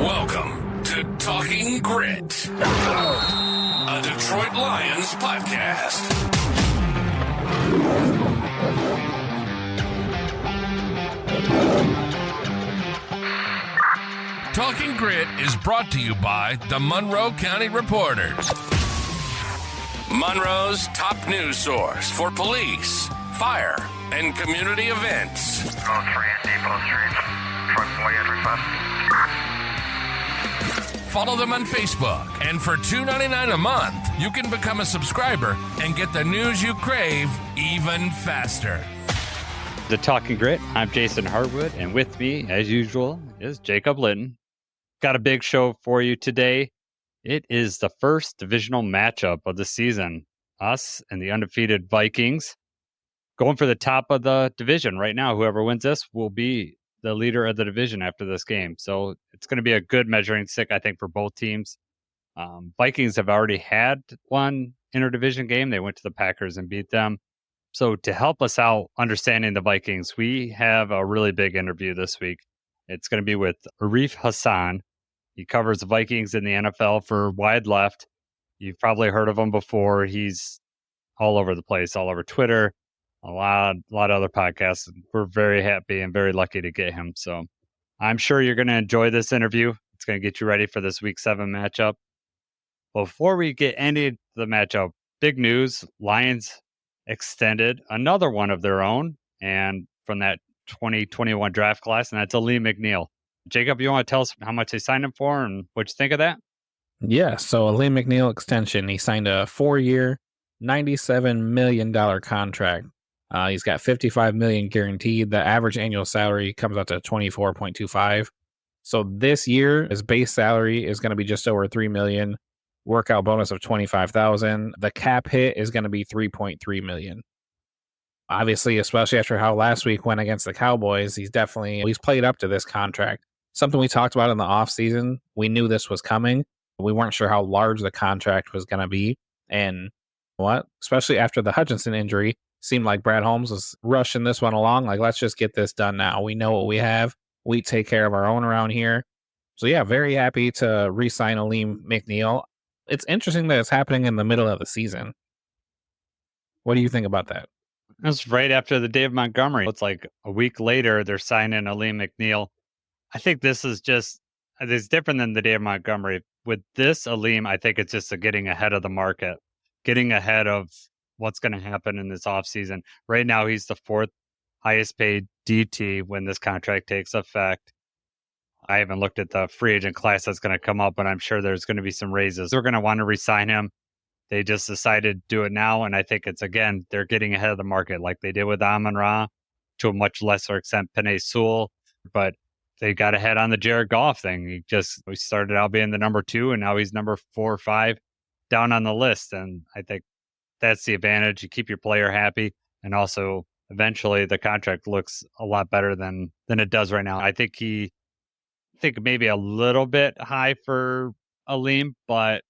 Welcome to Talking Grit, a Detroit Lions podcast. Talking Grit is brought to you by the Monroe County Reporters, Monroe's top news source for police, fire, and community events. Post 3 at Depot Street. Truck boy at request. Follow them on Facebook, and for $2.99 a month, you can become a subscriber and get the news you crave even faster. The Talking Grit, I'm Jason Harwood, and with me, as usual, is Jacob Litton. Got a big show for you today. It is the first divisional matchup of the season. Us and the undefeated Vikings going for the top of the division right now. Whoever wins this will be the leader of the division after this game. So it's going to be a good measuring stick, I think, for both teams. Vikings have already had one interdivision game. They went to the Packers and beat them. So to help us out understanding the Vikings, we have a really big interview this week. It's going to be with Arif Hasan. He covers the Vikings in the NFL for Wide Left. You've probably heard of him before. He's all over the place, all over Twitter, a lot of other podcasts. We're very happy and very lucky to get him. So I'm sure you're going to enjoy this interview. It's going to get you ready for this Week 7 matchup. Before we get into the matchup, big news, Lions extended another one of their own, and from that 2021 draft class, and that's Aleem McNeil. Jacob, you want to tell us how much they signed him for and what you think of that? Yeah, so Aleem McNeil extension, he signed a 4-year, $97 million contract. He's got $55 million guaranteed. The average annual salary comes out to $24.25. So this year, his base salary is going to be just over $3 million. Workout bonus of $25,000. The cap hit is going to be $3.3 million. Obviously, especially after how last week went against the Cowboys, he's played up to this contract. Something we talked about in the offseason. We knew this was coming. We weren't sure how large the contract was going to be. And especially after the Hutchinson injury, seemed like Brad Holmes was rushing this one along. Like, let's just get this done now. We know what we have. We take care of our own around here. So yeah, very happy to re-sign Aleem McNeil. It's interesting that it's happening in the middle of the season. What do you think about that? That's right after the Dave Montgomery. It's like a week later, they're signing Aleem McNeil. I think this is it's different than the Dave Montgomery. With this Aleem, I think it's just getting ahead of the market, getting ahead of what's going to happen in this offseason. Right now, he's the 4th highest paid DT when this contract takes effect. I haven't looked at the free agent class that's going to come up, but I'm sure there's going to be some raises. They're going to want to re-sign him. They just decided to do it now, and I think it's, again, they're getting ahead of the market like they did with Amon-Ra, to a much lesser extent, Penei Sewell, but they got ahead on the Jared Goff thing. We started out being the number 2, and now he's number 4 or 5 down on the list, and I think that's the advantage. You keep your player happy, and also eventually the contract looks a lot better than it does right now. I think maybe a little bit high for Aleem, but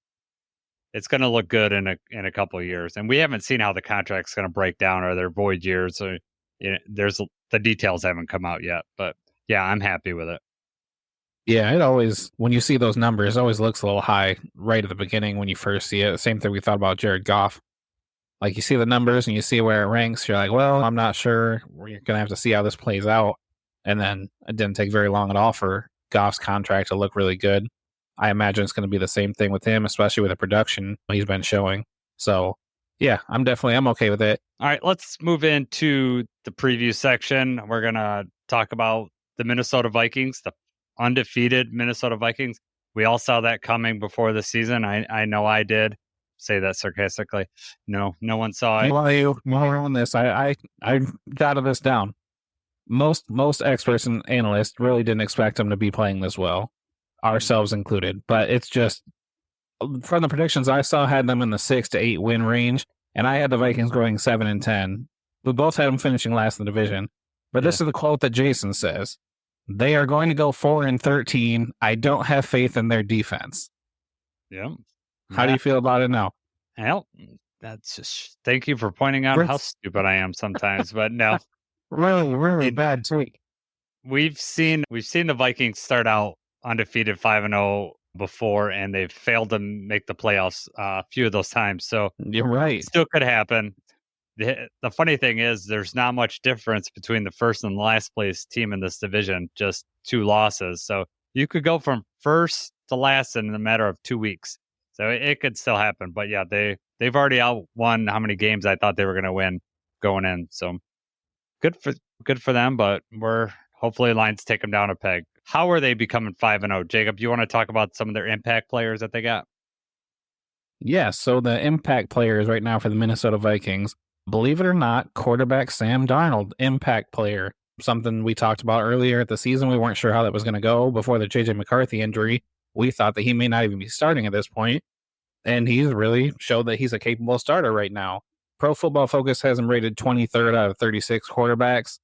it's going to look good in a couple of years. And we haven't seen how the contract's going to break down. Are there void years? Or, the details haven't come out yet. But yeah, I'm happy with it. Yeah, when you see those numbers, it always looks a little high right at the beginning when you first see it. Same thing we thought about Jared Goff. Like, you see the numbers and you see where it ranks. You're like, well, I'm not sure. We're going to have to see how this plays out. And then it didn't take very long at all for Goff's contract to look really good. I imagine it's going to be the same thing with him, especially with the production he's been showing. So, yeah, I'm okay with it. All right, let's move into the preview section. We're going to talk about the Minnesota Vikings, the undefeated Minnesota Vikings. We all saw that coming before the season. I know I did. Say that sarcastically. No one saw it. While we're on this, I jotted this down. Most experts and analysts really didn't expect them to be playing this well, ourselves included. But it's just, from the predictions I saw, had them in the 6 to 8 win range, and I had the Vikings going 7-10. We both had them finishing last in the division. But This is the quote that Jason says: "They are going to go 4-13. I don't have faith in their defense." Yeah. How do you feel about it now? Well, that's just, thank you for pointing out how stupid I am sometimes. But no, really bad tweak. We've seen the Vikings start out undefeated 5-0 before, and they've failed to make the playoffs a few of those times. So You're right. still could happen. The funny thing is, there's not much difference between the first and last place team in this division, just 2 losses. So you could go from first to last in a matter of 2 weeks. So it could still happen. But yeah, they've already won how many games I thought they were going to win going in. So good for them. But we're hopefully Lions take them down a peg. How are they becoming 5-0? Jacob, you want to talk about some of their impact players that they got? Yeah, so the impact players right now for the Minnesota Vikings, believe it or not, quarterback Sam Darnold, impact player. Something we talked about earlier at the season. We weren't sure how that was going to go before the J.J. McCarthy injury. We thought that he may not even be starting at this point, and he's really showed that he's a capable starter right now. Pro Football Focus has him rated 23rd out of 36 quarterbacks.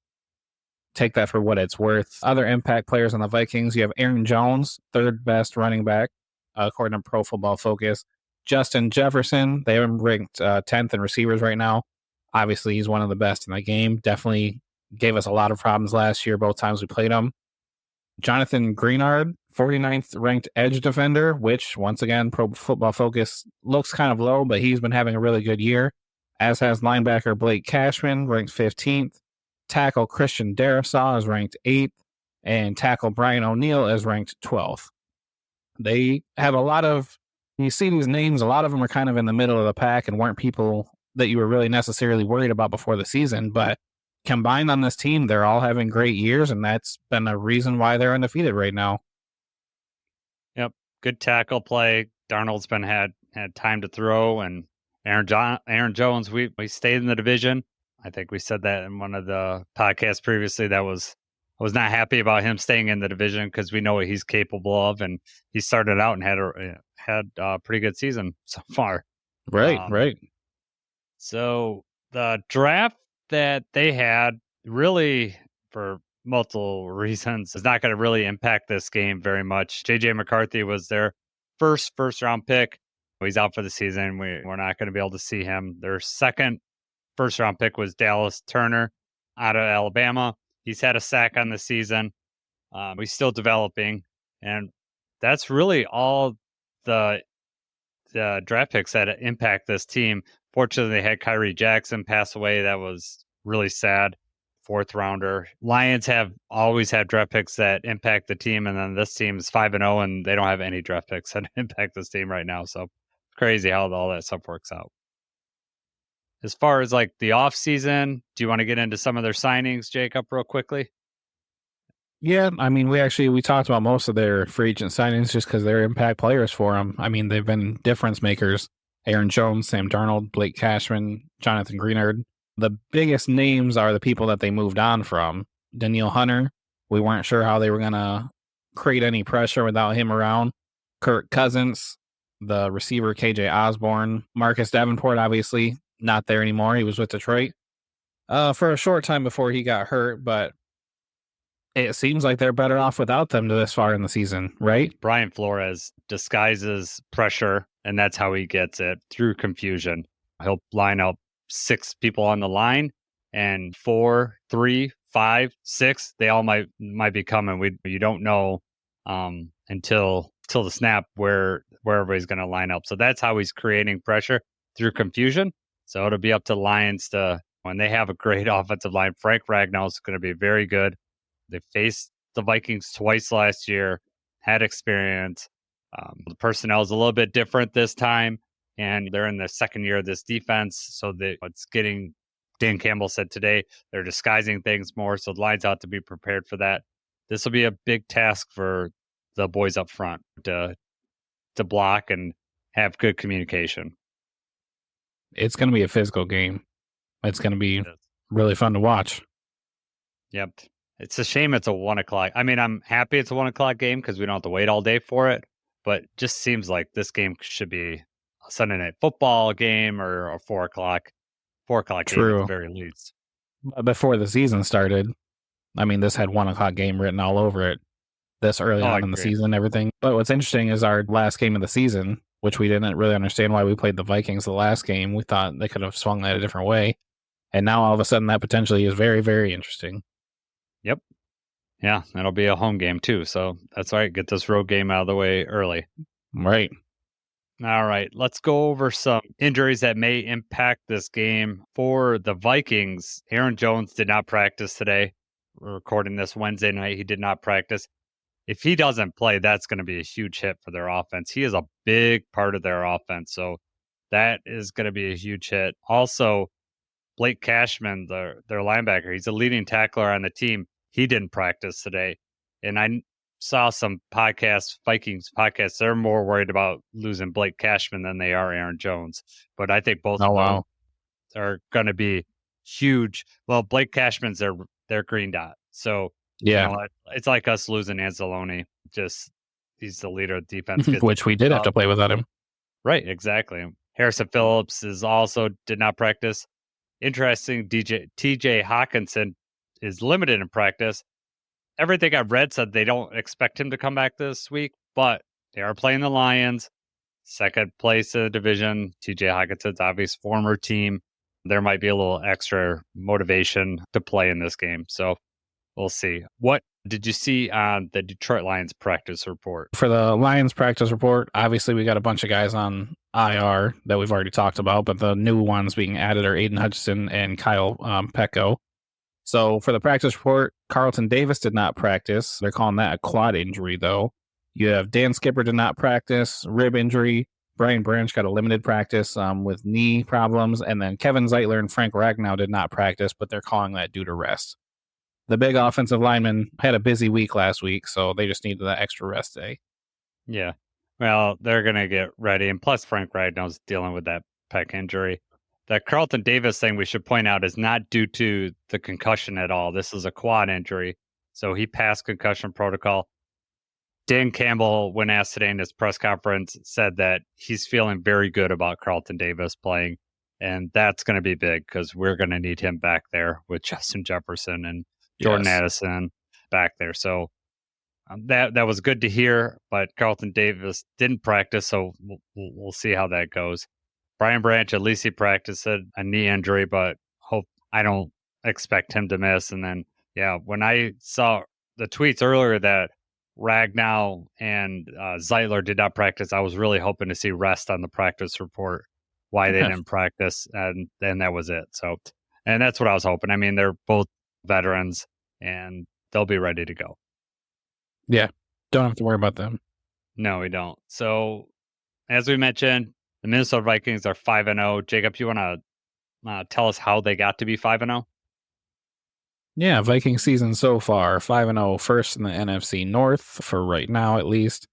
Take that for what it's worth. Other impact players on the Vikings, you have Aaron Jones, third best running back, according to Pro Football Focus. Justin Jefferson, they have him ranked 10th in receivers right now. Obviously, he's one of the best in the game. Definitely gave us a lot of problems last year, both times we played him. Jonathan Greenard, 49th ranked edge defender, which, once again, Pro Football Focus looks kind of low, but he's been having a really good year, as has linebacker Blake Cashman, ranked 15th. Tackle Christian Darrisaw is ranked 8th, and tackle Brian O'Neill is ranked 12th. They have a lot of, you see these names, a lot of them are kind of in the middle of the pack and weren't people that you were really necessarily worried about before the season, but combined on this team, they're all having great years, and that's been a reason why they're undefeated right now. Yep, good tackle play. Darnold's been had time to throw, and Aaron Jones, we stayed in the division. I think we said that in one of the podcasts previously. I was not happy about him staying in the division because we know what he's capable of, and he started out and had a pretty good season so far. Right. So the draft that they had, really, for multiple reasons, is not going to really impact this game very much. J.J. McCarthy was their first round pick. He's out for the season. We're not going to be able to see him. Their second first round pick was Dallas Turner out of Alabama. He's had a sack on the season. He's still developing. And that's really all the draft picks that impact this team. Fortunately, they had Kyrie Jackson pass away. That was really sad. 4th rounder. Lions have always had draft picks that impact the team. And then this team is 5-0, and they don't have any draft picks that impact this team right now. So crazy how all that stuff works out. As far as like the off season, do you want to get into some of their signings, Jacob, real quickly? Yeah, I mean, we talked about most of their free agent signings just because they're impact players for them. I mean, they've been difference makers. Aaron Jones, Sam Darnold, Blake Cashman, Jonathan Greenard. The biggest names are the people that they moved on from. Danielle Hunter, we weren't sure how they were going to create any pressure without him around. Kirk Cousins, the receiver KJ Osborne, Marcus Davenport, obviously not there anymore. He was with Detroit for a short time before he got hurt, but it seems like they're better off without them to this far in the season, right? Brian Flores disguises pressure, and that's how he gets it, through confusion. He'll line up 6 people on the line, and 4, 3, 5, 6, they all might be coming. You don't know until the snap where everybody's going to line up. So that's how he's creating pressure, through confusion. So it'll be up to the Lions when they have a great offensive line. Frank Ragnow is going to be very good. They faced the Vikings twice last year, had experience. The personnel is a little bit different this time, and they're in the second year of this defense. So it's getting, Dan Campbell said today, they're disguising things more. So the Lions ought to be prepared for that. This will be a big task for the boys up front to block and have good communication. It's going to be a physical game. It's going to be really fun to watch. Yep. It's a shame it's a 1 o'clock. I mean, I'm happy it's a 1 o'clock game because we don't have to wait all day for it. But just seems like this game should be a Sunday Night Football game or a 4 o'clock game at the very least. Before the season started, I mean, this had 1 o'clock game written all over it this early on in the season and everything. But what's interesting is our last game of the season, which we didn't really understand why we played the Vikings the last game. We thought they could have swung that a different way. And now all of a sudden that potentially is very, very interesting. Yep. Yeah, that'll be a home game too. So that's all right. Get this road game out of the way early. Right. All right, let's go over some injuries that may impact this game. For the Vikings, Aaron Jones did not practice today. We're recording this Wednesday night. He did not practice. If he doesn't play, that's going to be a huge hit for their offense. He is a big part of their offense. So that is going to be a huge hit. Also, Blake Cashman, their linebacker, he's a leading tackler on the team. He didn't practice today. And I saw some Vikings podcasts, they're more worried about losing Blake Cashman than they are Aaron Jones. But I think both of them are going to be huge. Well, Blake Cashman's their green dot. So, yeah, it's like us losing Anzalone. Just he's the leader of defense. Which we did have to play without him. Right, exactly. Harrison Phillips did not practice. Interesting, TJ Hawkinson is limited in practice. Everything I've read said they don't expect him to come back this week, but they are playing the Lions, second place in the division. TJ Hawkinson's obvious former team. There might be a little extra motivation to play in this game. So we'll see. What did you see on the Detroit Lions practice report? For the Lions practice report, obviously we got a bunch of guys on IR that we've already talked about, but the new ones being added are Aiden Hutchinson and Kyle Pecco. So for the practice report, Carlton Davis did not practice. They're calling that a quad injury, though. You have Dan Skipper did not practice, rib injury. Brian Branch got a limited practice with knee problems. And then Kevin Zeitler and Frank Ragnow did not practice, but they're calling that due to rest. The big offensive lineman had a busy week last week, so they just needed that extra rest day. Yeah. Well, they're going to get ready. And plus, Frank Ragnow's dealing with that pec injury. That Carlton Davis thing we should point out is not due to the concussion at all. This is a quad injury. So he passed concussion protocol. Dan Campbell, when asked today in his press conference, said that he's feeling very good about Carlton Davis playing. And that's going to be big because we're going to need him back there with Justin Jefferson and Jordan Addison back there. So that was good to hear. But Carlton Davis didn't practice, so we'll see how that goes. Brian Branch, at least he practiced a knee injury, but I don't expect him to miss. And then, when I saw the tweets earlier that Ragnow and Zeitler did not practice, I was really hoping to see rest on the practice report, why they didn't practice, and then that was it. So, and that's what I was hoping. I mean, they're both veterans, and they'll be ready to go. Yeah, don't have to worry about them. No, we don't. So, as we mentioned, the Minnesota Vikings are 5-0. Jacob, you want to tell us how they got to be 5-0? Yeah, Viking season so far, 5-0, first in the NFC North for right now, at least.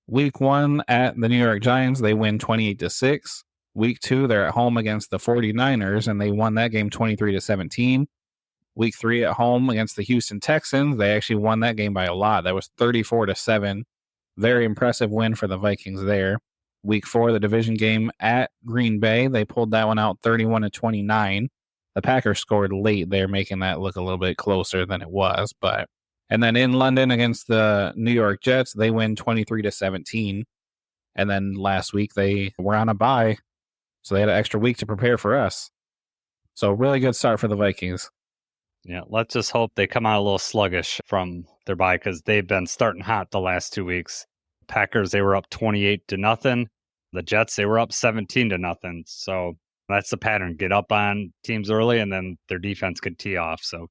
Week 1 at the New York Giants, they win 28-6. Week 2, they're at home against the 49ers, and they won that game 23-17. Week 3 at home against the Houston Texans, they actually won that game by a lot. That was 34-7. Very impressive win for the Vikings there. Week 4, the division game at Green Bay, they pulled that one out 31-29. The Packers scored late there, making that look a little bit closer than it was. And then in London against the New York Jets, they win 23-17. And then last week they were on a bye, so they had an extra week to prepare for us. So really good start for the Vikings. Yeah, let's just hope they come out a little sluggish from their bye because they've been starting hot the last 2 weeks. Packers, they were up 28-0. The Jets, they were up 17-0. So that's the pattern. Get up on teams early, and then their defense could tee off. So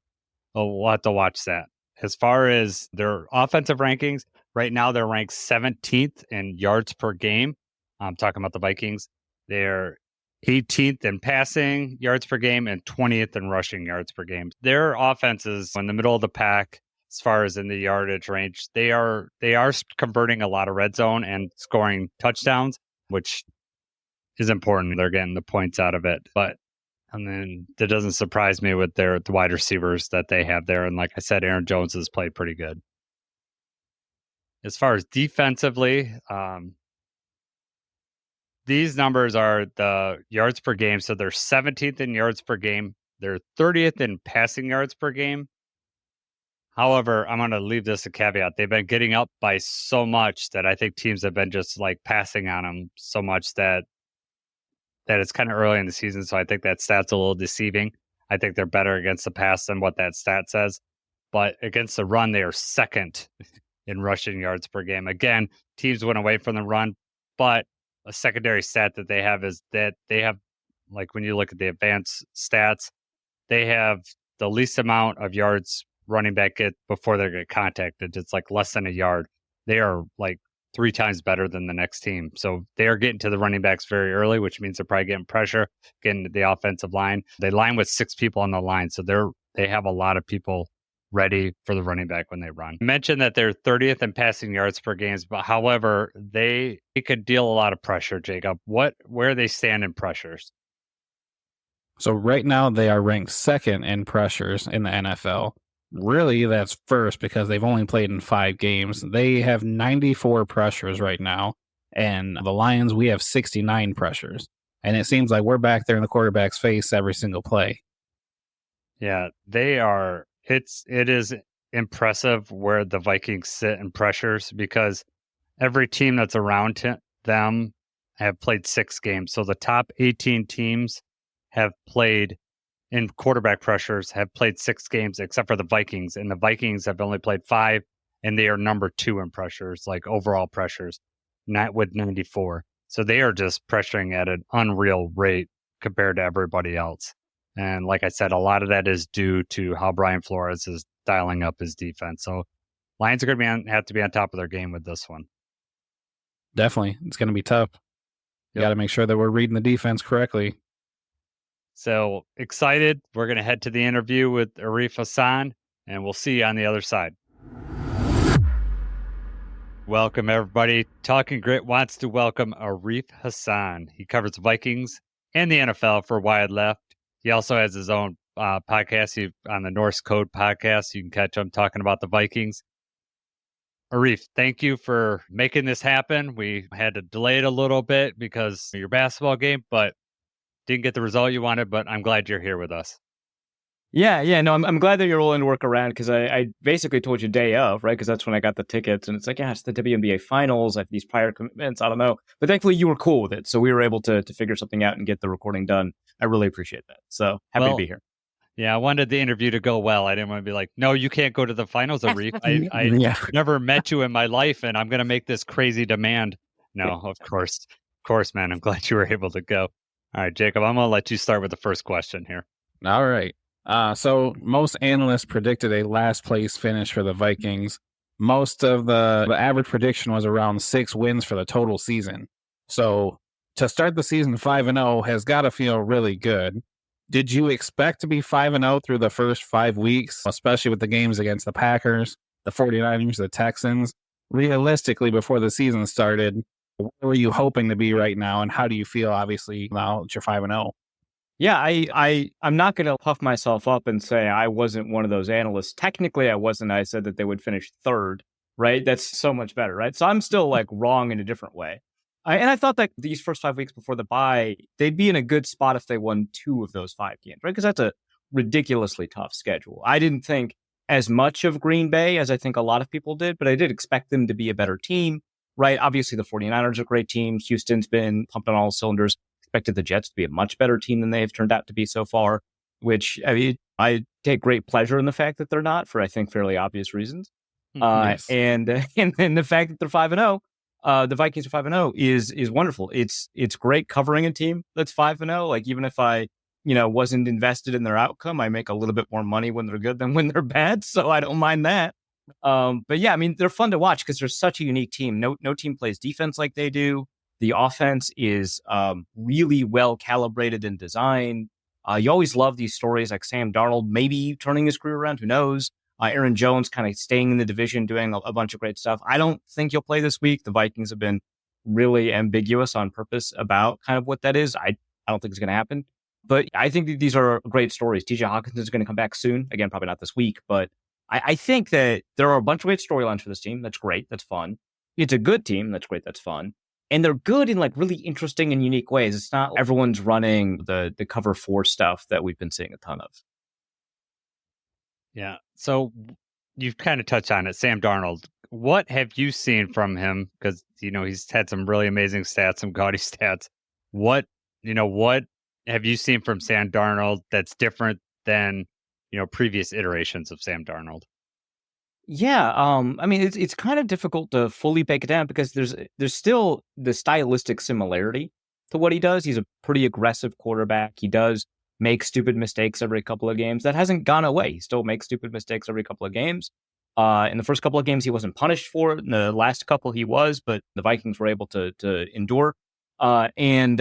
we'll have to watch that. As far as their offensive rankings, right now they're ranked 17th in yards per game. I'm talking about the Vikings. They're 18th in passing yards per game and 20th in rushing yards per game. Their offense is in the middle of the pack as far as in the yardage range. They are converting a lot of red zone and scoring touchdowns, which is important. They're getting the points out of it. And then that doesn't surprise me with the wide receivers that they have there. And like I said, Aaron Jones has played pretty good. As far as defensively, these numbers are the yards per game. So they're 17th in yards per game. They're 30th in passing yards per game. However, I'm going to leave this a caveat. They've been getting up by so much that I think teams have been just like passing on them so much that it's kind of early in the season. So I think that stat's a little deceiving. I think they're better against the pass than what that stat says. but against the run, they are second in rushing yards per game. Again, teams went away from the run, but a secondary stat that they have is that they have, like when you look at the advanced stats, they have the least amount of yards running back get before they get contacted. It's like less than a yard. They are like 3 times better than the next team. So they are getting to the running backs very early, which means they're probably getting pressure, getting to the offensive line. They line with 6 people on the line. So they have a lot of people ready for the running back when they run. I mentioned that they're 30th in passing yards per game, but however, they could deal a lot of pressure, Jacob. Where they stand in pressures? So right now they are ranked second in pressures in the NFL. Really, that's first because they've only played in 5 games. They have 94 pressures right now, and the Lions, we have 69 pressures. And it seems like we're back there in the quarterback's face every single play. Yeah, they are. It is impressive where the Vikings sit in pressures because every team that's around them have played 6 games. So the top 18 teams have played in quarterback pressures, have played 6 games, except for the Vikings. And the Vikings have only played 5, and they are number 2 in pressures, like overall pressures, not with 94. So they are just pressuring at an unreal rate compared to everybody else. And like I said, a lot of that is due to how Brian Flores is dialing up his defense. So Lions are going to have to be on top of their game with this one. Definitely. It's going to be tough. You got to make sure that we're reading the defense correctly. So excited. We're going to head to the interview with Arif Hasan, and we'll see you on the other side. Welcome, everybody. Talking Grit wants to welcome Arif Hasan. He covers the Vikings and the NFL for Wide Left. He also has his own podcast on the Norse Code podcast. You can catch him talking about the Vikings. Arif, thank you for making this happen. We had to delay it a little bit because of your basketball game, but didn't get the result you wanted, but I'm glad you're here with us. Yeah. No, I'm glad that you're willing to work around because I basically told you day of, right? Because that's when I got the tickets. And it's like, yeah, it's the WNBA finals. I have these prior commitments. I don't know. But thankfully, you were cool with it. So we were able to figure something out and get the recording done. I really appreciate that. So happy to be here. Yeah, I wanted the interview to go well. I didn't want to be like, no, you can't go to the finals, Arif. I never met you in my life, and I'm going to make this crazy demand. No, of course, man. I'm glad you were able to go. All right, Jacob, I'm going to let you start with the first question here. All right. So most analysts predicted a last place finish for the Vikings. Most of the average prediction was around 6 wins for the total season. So to start the season 5-0 has got to feel really good. Did you expect to be 5-0 through the first 5 weeks, especially with the games against the Packers, the 49ers, the Texans? Realistically, before the season started, where were you hoping to be right now, and how do you feel, obviously, now that you're 5-0? Yeah, I'm not going to puff myself up and say I wasn't one of those analysts. Technically, I wasn't. I said that they would finish 3rd, right? That's so much better, right? So I'm still like wrong in a different way. And I thought that these first 5 weeks before the bye, they'd be in a good spot if they won 2 of those 5 games, right? Because that's a ridiculously tough schedule. I didn't think as much of Green Bay as I think a lot of people did, but I did expect them to be a better team, right? Obviously, the 49ers are a great team. Houston's been pumped on all cylinders. Expected the Jets to be a much better team than they have turned out to be so far, which I take great pleasure in the fact that they're not for, I think, fairly obvious reasons. Yes. And the fact that they're 5-0. The Vikings are 5-0 is wonderful. It's great covering a team that's 5-0. Like even if I, wasn't invested in their outcome, I make a little bit more money when they're good than when they're bad. So I don't mind that. But yeah, I mean, they're fun to watch because they're such a unique team. No team plays defense like they do. The offense is really well calibrated and designed. You always love these stories like Sam Darnold maybe turning his career around. Who knows? Aaron Jones kind of staying in the division, doing a bunch of great stuff. I don't think he'll play this week. The Vikings have been really ambiguous on purpose about kind of what that is. I don't think it's going to happen. But I think that these are great stories. TJ Hawkins is going to come back soon. Again, probably not this week. But I think that there are a bunch of great storylines for this team. That's great. That's fun. It's a good team. That's great. That's fun. And they're good in like really interesting and unique ways. It's not everyone's running the cover 4 stuff that we've been seeing a ton of. Yeah. So you've kind of touched on it. Sam Darnold, what have you seen from him? Because, he's had some really amazing stats, some gaudy stats. What have you seen from Sam Darnold that's different than, previous iterations of Sam Darnold? Yeah, I mean, it's kind of difficult to fully break it down because there's still the stylistic similarity to what he does. He's a pretty aggressive quarterback. He does make stupid mistakes every couple of games. That hasn't gone away. He still makes stupid mistakes every couple of games. In the first couple of games, he wasn't punished for it. In the last couple, he was, but the Vikings were able to endure. And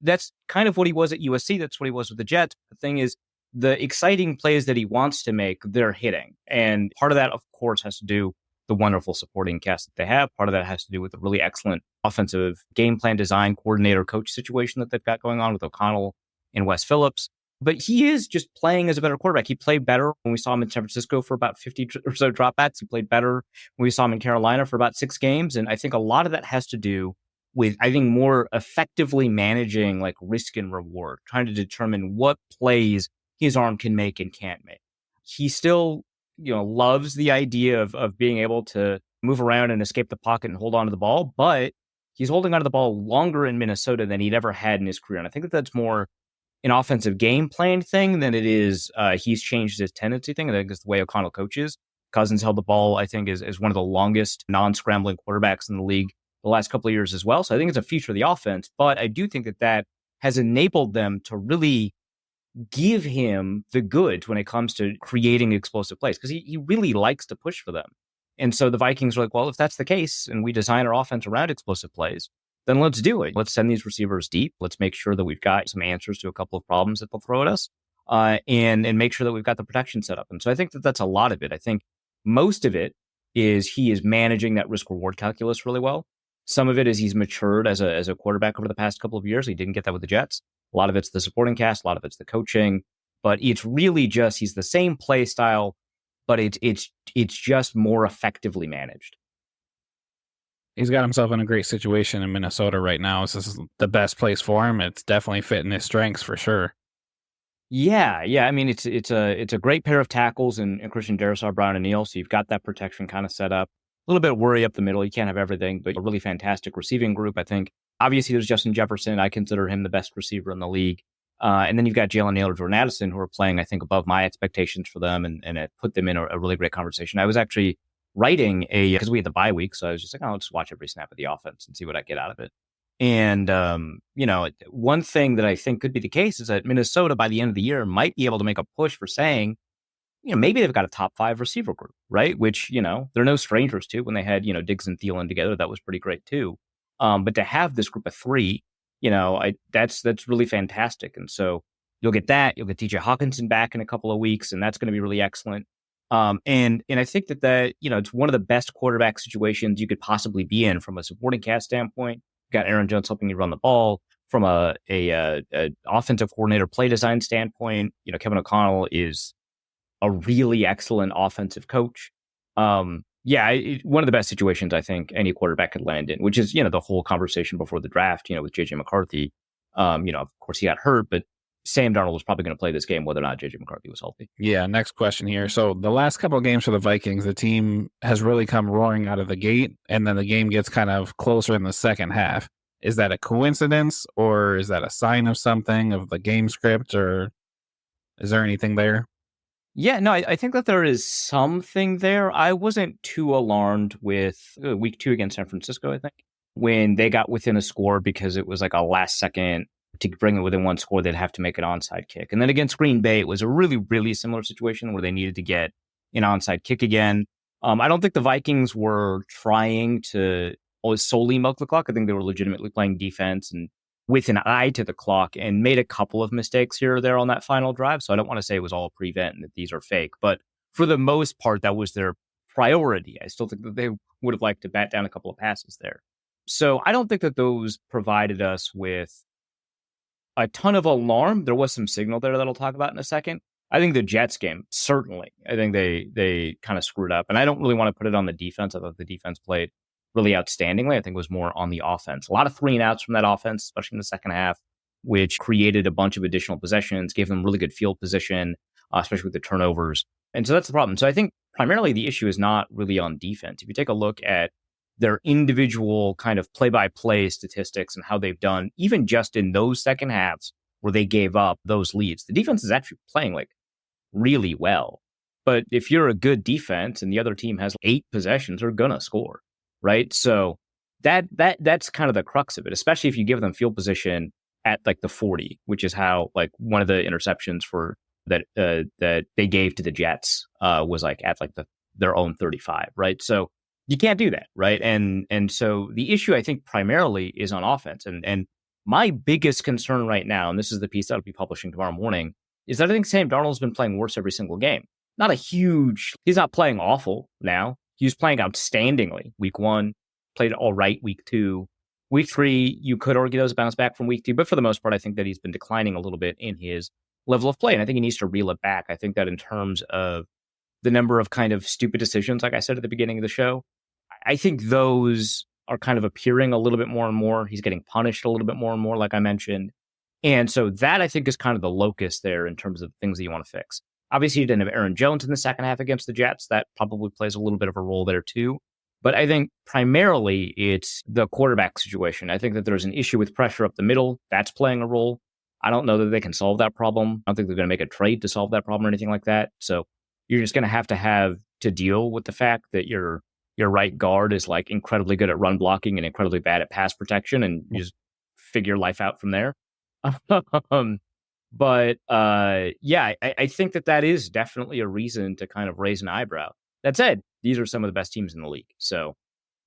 that's kind of what he was at USC. That's what he was with the Jets. The thing is, the exciting plays that he wants to make, they're hitting. And part of that, of course, has to do the wonderful supporting cast that they have. Part of that has to do with the really excellent offensive game plan design coordinator coach situation that they've got going on with O'Connell and Wes Phillips. But he is just playing as a better quarterback. He played better when we saw him in San Francisco for about 50 or so dropbacks. He played better when we saw him in Carolina for about 6 games. And I think a lot of that has to do with, I think, more effectively managing like risk and reward, trying to determine what plays his arm can make and can't make. He still, loves the idea of being able to move around and escape the pocket and hold on to the ball, but he's holding on to the ball longer in Minnesota than he'd ever had in his career. And I think that that's more an offensive game plan thing than it is he's changed his tendency thing. I think it's the way O'Connell coaches. Cousins held the ball, I think, is one of the longest non-scrambling quarterbacks in the league the last couple of years as well. So I think it's a feature of the offense, but I do think that has enabled them to really give him the goods when it comes to creating explosive plays, because he really likes to push for them. And so the Vikings are like, well, if that's the case and we design our offense around explosive plays, then let's do it. Let's send these receivers deep. Let's make sure that we've got some answers to a couple of problems that they'll throw at us, and make sure that we've got the protection set up. And so I think that that's a lot of it. I think most of it is he is managing that risk reward calculus really well. Some of it is he's matured as a quarterback over the past couple of years. He didn't get that with the Jets. A lot of it's the supporting cast, a lot of it's the coaching, but it's really just he's the same play style, but it's just more effectively managed. He's got himself in a great situation in Minnesota right now. This is the best place for him. It's definitely fitting his strengths for sure. Yeah. I mean, it's a great pair of tackles and Christian Darrisaw, Brian O'Neill. So you've got that protection kind of set up. A little bit of worry up the middle. You can't have everything, but a really fantastic receiving group, I think. Obviously, there's Justin Jefferson. I consider him the best receiver in the league. And then you've got Jalen Nailor, Jordan Addison, who are playing, I think, above my expectations for them, and it put them in a really great conversation. I was actually writing because we had the bye week, so I was just like, I'll just watch every snap of the offense and see what I get out of it. And, one thing that I think could be the case is that Minnesota, by the end of the year, might be able to make a push for saying, maybe they've got a top 5 receiver group, right? Which, they're no strangers to. When they had, Diggs and Thielen together, that was pretty great too. But to have this group of 3, that's really fantastic. And so you'll get that. You'll get DJ Hawkinson back in a couple of weeks, and that's going to be really excellent. And I think that it's one of the best quarterback situations you could possibly be in from a supporting cast standpoint. You've got Aaron Jones helping you run the ball. From a offensive coordinator play design standpoint, Kevin O'Connell is a really excellent offensive coach. One of the best situations I think any quarterback could land in, which is, the whole conversation before the draft, with JJ McCarthy. Of course he got hurt, but Sam Darnold was probably going to play this game whether or not JJ McCarthy was healthy. Yeah, next question here. So the last couple of games for the Vikings, the team has really come roaring out of the gate, and then the game gets kind of closer in the second half. Is that a coincidence, or is that a sign of something, of the game script, or is there anything there? Yeah, no, I think that there is something there. I wasn't too alarmed with week 2 against San Francisco, I think, when they got within a score because it was like a last second to bring it within one score, they'd have to make an onside kick. And then against Green Bay, it was a really, really similar situation where they needed to get an onside kick again. I don't think the Vikings were trying to always solely milk the clock. I think they were legitimately playing defense and with an eye to the clock, and made a couple of mistakes here or there on that final drive. So I don't want to say it was all prevent and that these are fake, but for the most part, that was their priority. I still think that they would have liked to bat down a couple of passes there. So I don't think that those provided us with a ton of alarm. There was some signal there that I'll talk about in a second. I think the Jets game, certainly, I think they kind of screwed up. And I don't really want to put it on the defense. I thought the defense played really outstandingly. I think it was more on the offense. A lot of 3-and-outs from that offense, especially in the second half, which created a bunch of additional possessions, gave them really good field position, especially with the turnovers. And so that's the problem. So I think primarily the issue is not really on defense. If you take a look at their individual kind of play-by-play statistics and how they've done, even just in those second halves where they gave up those leads, the defense is actually playing like really well. But if you're a good defense and the other team has 8 possessions, they're going to score, right? So that's kind of the crux of it, especially if you give them field position at like the 40, which is how like one of the interceptions for that they gave to the Jets was like at like their own 35, right? So you can't do that, right? And so the issue I think primarily is on offense, and my biggest concern right now, and this is the piece that'll be publishing tomorrow morning, is that I think Sam Darnold's been playing worse every single game. He's not playing awful now. He was playing outstandingly week 1, played all right week 2. Week 3, you could argue that was a bounce back from week 2, but for the most part, I think that he's been declining a little bit in his level of play, and I think he needs to reel it back. I think that in terms of the number of kind of stupid decisions, like I said at the beginning of the show, I think those are kind of appearing a little bit more and more. He's getting punished a little bit more and more, like I mentioned. And so that, I think, is kind of the locus there in terms of things that you want to fix. Obviously, you didn't have Aaron Jones in the second half against the Jets. That probably plays a little bit of a role there, too. But I think primarily it's the quarterback situation. I think that there's an issue with pressure up the middle. That's playing a role. I don't know that they can solve that problem. I don't think they're going to make a trade to solve that problem or anything like that. So you're just going to have to deal with the fact that your right guard is like incredibly good at run blocking and incredibly bad at pass protection, and you just figure life out from there. But I think that is definitely a reason to kind of raise an eyebrow. That said, these are some of the best teams in the league. So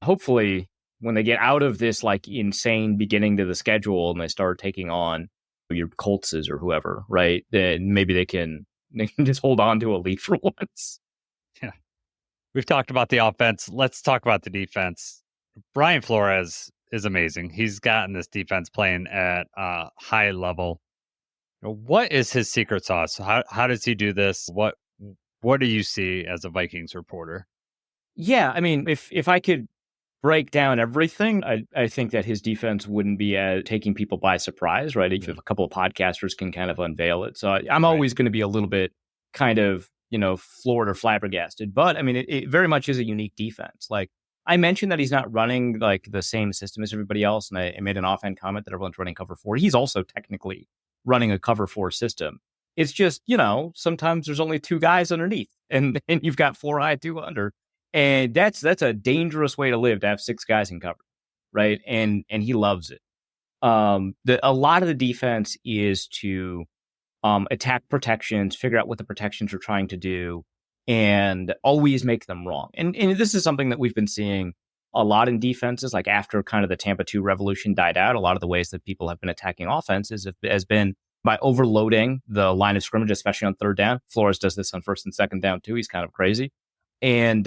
hopefully when they get out of this like insane beginning to the schedule and they start taking on your Coltses or whoever, right, then maybe they can just hold on to a lead for once. Yeah. We've talked about the offense. Let's talk about the defense. Brian Flores is amazing. He's gotten this defense playing at a high level. What is his secret sauce? How does he do this? What do you see as a Vikings reporter? Yeah, I mean, if I could break down everything, I think that his defense wouldn't be taking people by surprise, right? If a couple of podcasters can kind of unveil it. So I'm always going to be a little bit kind of, floored or flabbergasted. But I mean, it very much is a unique defense. Like I mentioned that he's not running like the same system as everybody else. And I made an offhand comment that everyone's running cover 4. He's also technically running a cover 4 system. It's just, sometimes there's only 2 guys underneath and you've got 4 high, 2 under. And that's a dangerous way to live, to have 6 guys in cover, right? And he loves it. A lot of the defense is to attack protections, figure out what the protections are trying to do, and always make them wrong. And this is something that we've been seeing a lot in defenses, like after kind of the Tampa 2 revolution died out. A lot of the ways that people have been attacking offenses has been by overloading the line of scrimmage, especially on third down. Flores does this on first and second down too. He's kind of crazy. And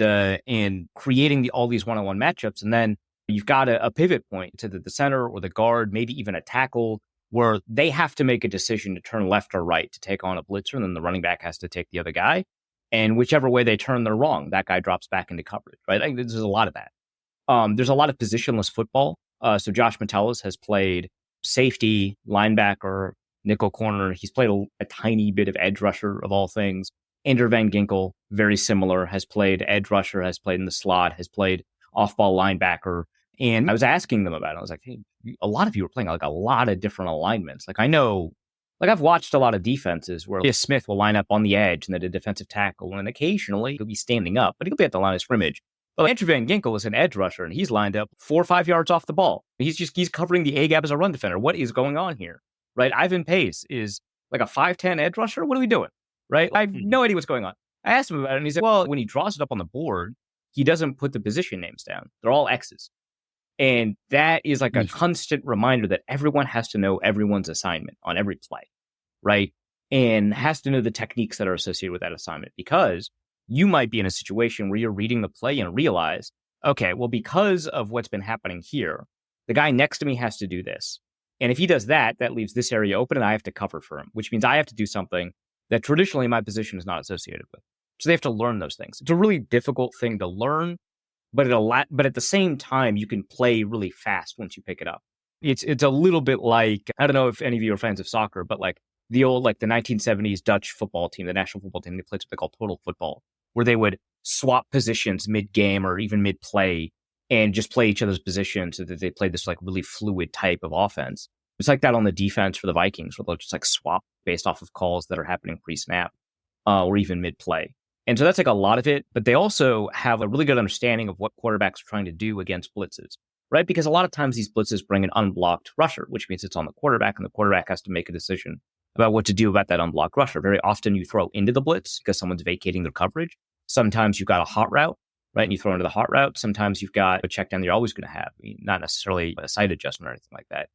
creating all these one-on-one matchups. And then you've got a pivot point to the center or the guard, maybe even a tackle, where they have to make a decision to turn left or right to take on a blitzer, and then the running back has to take the other guy. And whichever way they turn, they're wrong. That guy drops back into coverage, right? I think there's a lot of that. There's a lot of positionless football. So Josh Metellus has played safety, linebacker, nickel corner. He's played a tiny bit of edge rusher of all things. Andrew Van Ginkel, very similar, has played edge rusher, has played in the slot, has played off-ball linebacker. And I was asking them about it. I was like, hey, a lot of you are playing like a lot of different alignments. Like I know, like I've watched a lot of defenses where Smith will line up on the edge and then a defensive tackle, and occasionally he'll be standing up, but he'll be at the line of scrimmage. But Andrew Van Ginkel is an edge rusher, and he's lined up 4 or 5 yards off the ball. He's covering the A gap as a run defender. What is going on here, right? Ivan Pace is like a 5'10" edge rusher. What are we doing, right? I have no idea what's going on. I asked him about it, and he said, well, when he draws it up on the board, he doesn't put the position names down. They're all X's. And that is like a constant reminder that everyone has to know everyone's assignment on every play, right? And has to know the techniques that are associated with that assignment, because you might be in a situation where you're reading the play and realize, okay, well, because of what's been happening here, the guy next to me has to do this. And if he does that, that leaves this area open and I have to cover for him, which means I have to do something that traditionally my position is not associated with. So they have to learn those things. It's a really difficult thing to learn, but at the same time, you can play really fast once you pick it up. It's a little bit like, I don't know if any of you are fans of soccer, but like the old, like the 1970s Dutch football team, the national football team, they played what they call total football, where they would swap positions mid-game or even mid-play and just play each other's positions so that they played this like really fluid type of offense. It's like that on the defense for the Vikings, where they'll just like swap based off of calls that are happening pre-snap or even mid-play. And so that's like a lot of it, but they also have a really good understanding of what quarterbacks are trying to do against blitzes, right? Because a lot of times these blitzes bring an unblocked rusher, which means it's on the quarterback, and the quarterback has to make a decision about what to do about that unblocked rusher. Very often you throw into the blitz because someone's vacating their coverage. Sometimes you've got a hot route, right? And you throw into the hot route. Sometimes you've got a check down that you're always going to have, not necessarily a side adjustment or anything like that.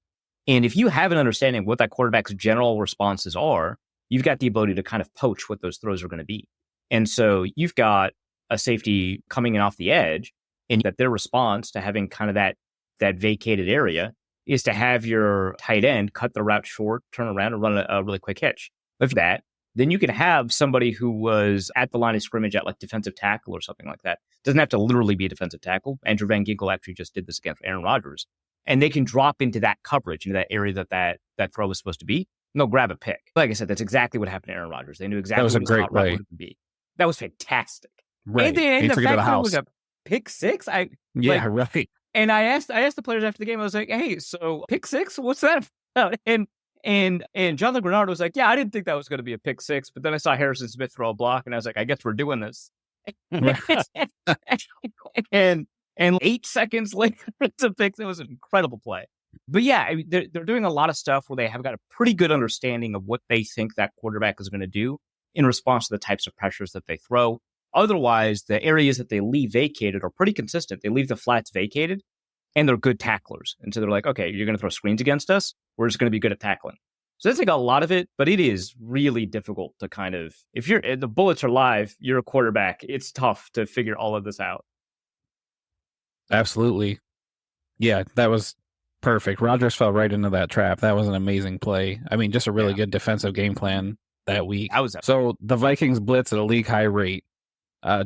And if you have an understanding of what that quarterback's general responses are, you've got the ability to kind of poach what those throws are going to be. And so you've got a safety coming in off the edge, and that their response to having kind of that vacated area is to have your tight end cut the route short, turn around, and run a really quick hitch. With that, then you can have somebody who was at the line of scrimmage at like defensive tackle or something like that. Doesn't have to literally be a defensive tackle. Andrew Van Ginkel actually just did this against Aaron Rodgers. And they can drop into that coverage, into that area that throw was supposed to be, and they'll grab a pick. Like I said, that's exactly what happened to Aaron Rodgers. They knew exactly That was what a great play. would be. That was fantastic. Right. And He the took it to fact the that it was house. a pick six, Right. and I asked the players after the game, I was like, hey, so pick six, what's that about? And Jonathan Grenard was like, yeah, I didn't think that was going to be a pick six, but then I saw Harrison Smith throw a block, and I was like, I guess we're doing this. and 8 seconds later, it's a pick. It was an incredible play. But yeah, I mean, they're doing a lot of stuff where they have got a pretty good understanding of what they think that quarterback is going to do in response to the types of pressures that they throw. Otherwise, the areas that they leave vacated are pretty consistent. They leave the flats vacated, and they're good tacklers. And so they're like, okay, you're going to throw screens against us. We're just going to be good at tackling. So that's like a lot of it, but it is really difficult to kind of, if the bullets are live, you're a quarterback. It's tough to figure all of this out. Absolutely. Yeah, that was perfect. Rodgers fell right into that trap. That was an amazing play. I mean, just a really good defensive game plan that week. So the Vikings blitz at a league high rate.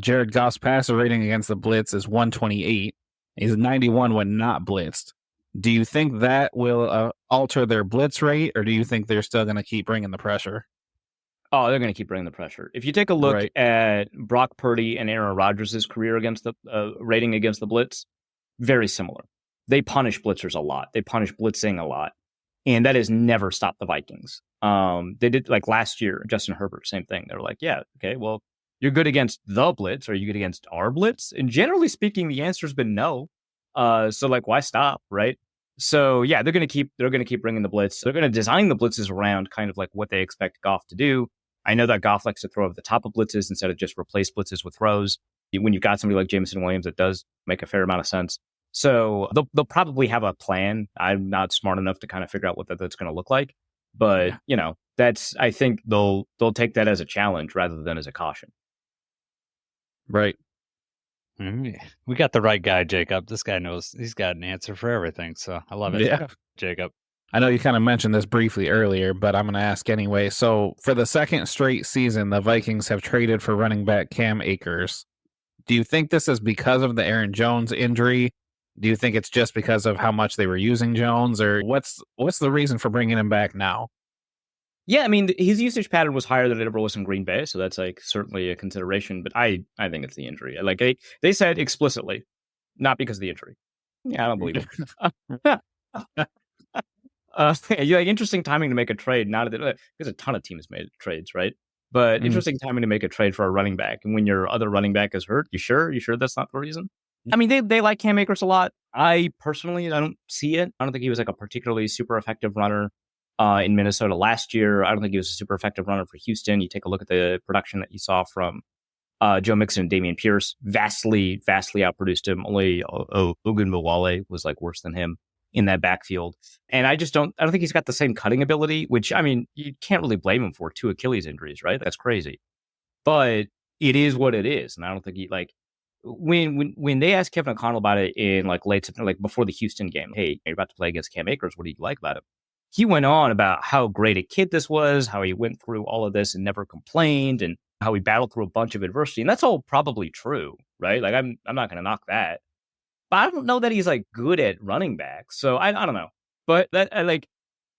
Jared Goff's passer rating against the blitz is 128. He's 91 when not blitzed. Do you think that will alter their blitz rate, or do you think they're still going to keep bringing the pressure? Oh, they're going to keep bringing the pressure. If you take a look at Brock Purdy and Aaron Rodgers' career against the rating against the blitz, very similar. They punish blitzers a lot. They punish blitzing a lot. And that has never stopped the Vikings. They did like last year, Justin Herbert, same thing. They were like, yeah, okay, well, you're good against the blitz. Are you good against our blitz? And generally speaking, the answer's been no. So like, why stop, right? So yeah, they're going to keep bringing the blitz. They're going to design the blitzes around kind of like what they expect Goff to do. I know that Goff likes to throw over the top of blitzes instead of just replace blitzes with throws. When you've got somebody like Jameson Williams, it does make a fair amount of sense. So they'll probably have a plan. I'm not smart enough to kind of figure out what that's going to look like, but I think they'll take that as a challenge rather than as a caution. Right. We got the right guy, Jacob. This guy knows he's got an answer for everything. So I love it. Yeah. Jacob. I know you kind of mentioned this briefly earlier, but I'm going to ask anyway. So for the second straight season, the Vikings have traded for running back Cam Akers. Do you think this is because of the Aaron Jones injury? Do you think it's just because of how much they were using Jones, or what's the reason for bringing him back now? Yeah, I mean, his usage pattern was higher than it ever was in Green Bay, so that's like certainly a consideration. But I think it's the injury. Like they said explicitly, not because of the injury. Yeah, I don't believe it. Interesting timing to make a trade. Not that because a ton of teams made trades, right? But interesting timing to make a trade for a running back, and when your other running back is hurt, you sure that's not the reason? I mean, they like Cam Akers a lot. I personally, I don't see it. I don't think he was like a particularly super effective runner in Minnesota last year. I don't think he was a super effective runner for Houston. You take a look at the production that you saw from Joe Mixon and Dameon Pierce. Vastly outproduced him. Only Ogunbowale was like worse than him in that backfield. And I don't think he's got the same cutting ability, which, I mean, you can't really blame him for 2 Achilles injuries, right? That's crazy. But it is what it is. And I don't think he when they asked Kevin O'Connell about it in like late September, like before the Houston game, hey, you're about to play against Cam Akers. What do you like about him? He went on about how great a kid this was, how he went through all of this and never complained, and how he battled through a bunch of adversity. And that's all probably true, right? Like I'm not going to knock that. But I don't know that he's like good at running back. So I don't know. But the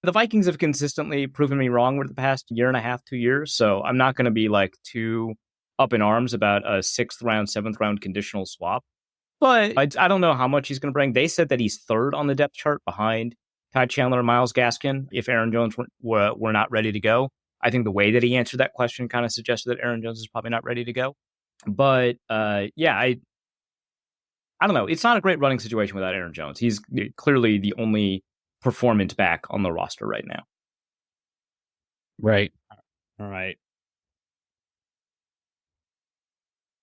Vikings have consistently proven me wrong over the past year and a half, 2 years. So I'm not going to be like too up in arms about a 6th round, 7th round conditional swap. But I don't know how much he's going to bring. They said that he's 3rd on the depth chart behind Ty Chandler and Myles Gaskin if Aaron Jones were not ready to go. I think the way that he answered that question kind of suggested that Aaron Jones is probably not ready to go. But yeah, I don't know. It's not a great running situation without Aaron Jones. He's clearly the only performance back on the roster right now. Right. All right.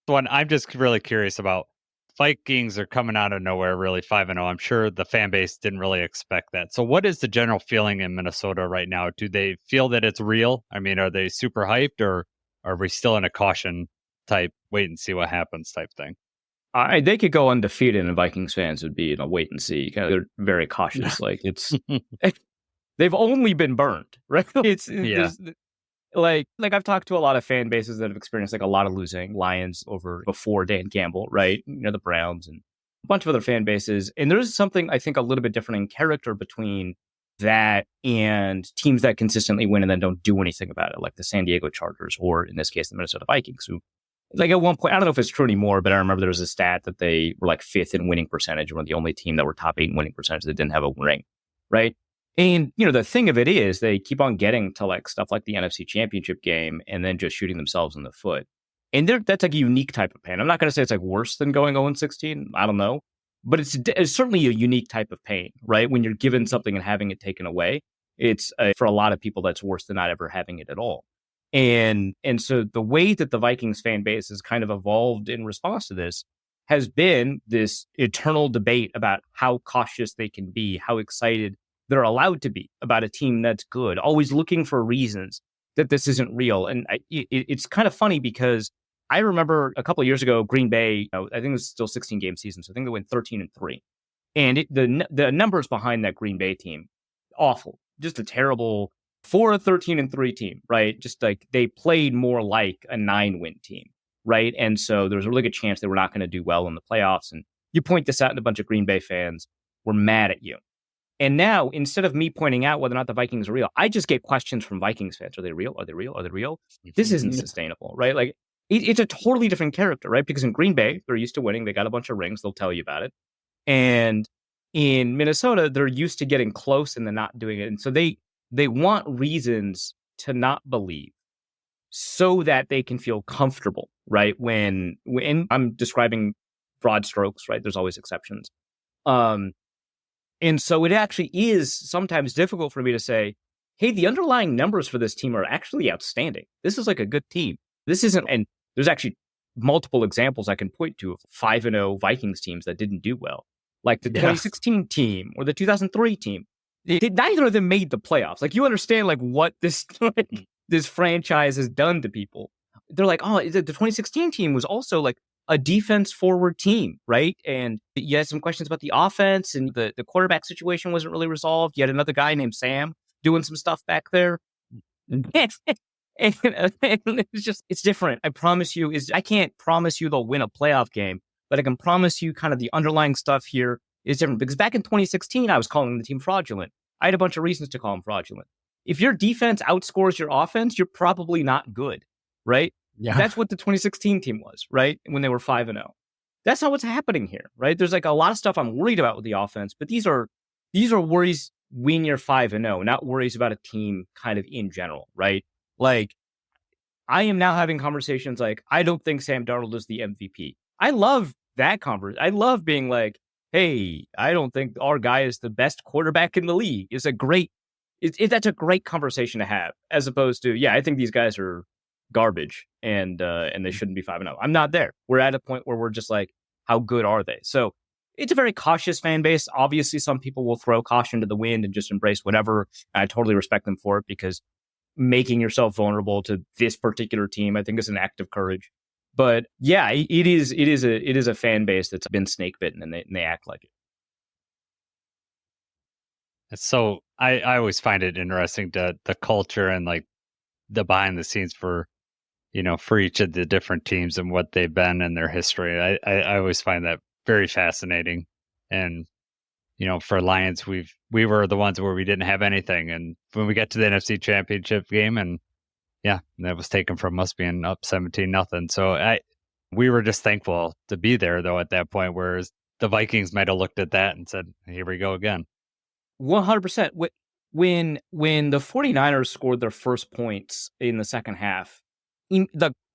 One I'm just really curious about. Vikings are coming out of nowhere, really 5-0. I'm sure the fan base didn't really expect that. So, what is the general feeling in Minnesota right now? Do they feel that it's real? I mean, are they super hyped, or are we still in a caution type, wait and see what happens type thing? They could go undefeated, and Vikings fans would be in a wait and see. They're very cautious. Like they've only been burned, right? Yeah. Like I've talked to a lot of fan bases that have experienced like a lot of losing. Lions over before Dan Campbell, right? The Browns and a bunch of other fan bases. And there's something I think a little bit different in character between that and teams that consistently win and then don't do anything about it, like the San Diego Chargers, or in this case, the Minnesota Vikings, who like at one point, I don't know if it's true anymore, but I remember there was a stat that they were like 5th in winning percentage, and were the only team that were top 8 in winning percentage that didn't have a ring, right? And, the thing of it is they keep on getting to like stuff like the NFC Championship game and then just shooting themselves in the foot. And that's like a unique type of pain. I'm not going to say it's like worse than going 0-16. I don't know. But it's certainly a unique type of pain, right? When you're given something and having it taken away, it's for a lot of people, that's worse than not ever having it at all. And so the way that the Vikings fan base has kind of evolved in response to this has been this eternal debate about how cautious they can be, how excited they're allowed to be about a team that's good, always looking for reasons that this isn't real. And it's kind of funny because I remember a couple of years ago, Green Bay, I think it was still 16-game season, so I think they went 13-3. And the numbers behind that Green Bay team, awful, just a terrible 13-3 team, right? Just like they played more like a 9-win team, right? And so there was a really good chance they were not going to do well in the playoffs. And you point this out, and a bunch of Green Bay fans were mad at you. And now, instead of me pointing out whether or not the Vikings are real, I just get questions from Vikings fans. Are they real? Are they real? Are they real? This isn't sustainable, right? Like, it's a totally different character, right? Because in Green Bay, they're used to winning. They got a bunch of rings. They'll tell you about it. And in Minnesota, they're used to getting close and then not doing it. And so they want reasons to not believe so that they can feel comfortable, right? When I'm describing broad strokes, right? There's always exceptions. And so it actually is sometimes difficult for me to say, hey, the underlying numbers for this team are actually outstanding. This is like a good team. This isn't, and there's actually multiple examples I can point to of 5-0 Vikings teams that didn't do well, like the 2016 team or the 2003 team. Neither of them made the playoffs. Like, you understand like what this this franchise has done to people. They're like, oh, the 2016 team was also like a defense forward team, right? And you had some questions about the offense, and the quarterback situation wasn't really resolved. You had another guy named Sam doing some stuff back there. And it's different. I promise you, I can't promise you they'll win a playoff game, but I can promise you kind of the underlying stuff here is different. Because back in 2016, I was calling the team fraudulent. I had a bunch of reasons to call them fraudulent. If your defense outscores your offense, you're probably not good, right? Yeah. That's what the 2016 team was, right? When they were 5-0. That's not what's happening here, right? There's like a lot of stuff I'm worried about with the offense, but these are worries when you're 5-0, not worries about a team kind of in general, right? Like, I am now having conversations like, I don't think Sam Darnold is the MVP. I love that conversation. I love being like, hey, I don't think our guy is the best quarterback in the league. That's a great conversation to have, as opposed to, yeah, I think these guys are garbage and they shouldn't be 5-0. I'm not there. We're at a point where we're just like, how good are they? So it's a very cautious fan base. Obviously, some people will throw caution to the wind and just embrace whatever. I totally respect them for it, because making yourself vulnerable to this particular team, I think, is an act of courage. But yeah, it is a fan base that's been snake bitten, and they act like it. So I always find it interesting, the culture and like the behind the scenes for each of the different teams and what they've been in their history. I always find that very fascinating. And for Lions, we were the ones where we didn't have anything, and when we got to the NFC Championship game, and yeah, that was taken from us being up 17-0. So we were just thankful to be there, though, at that point, whereas the Vikings might have looked at that and said, here we go again. 100%. When the 49ers scored their first points in the second half,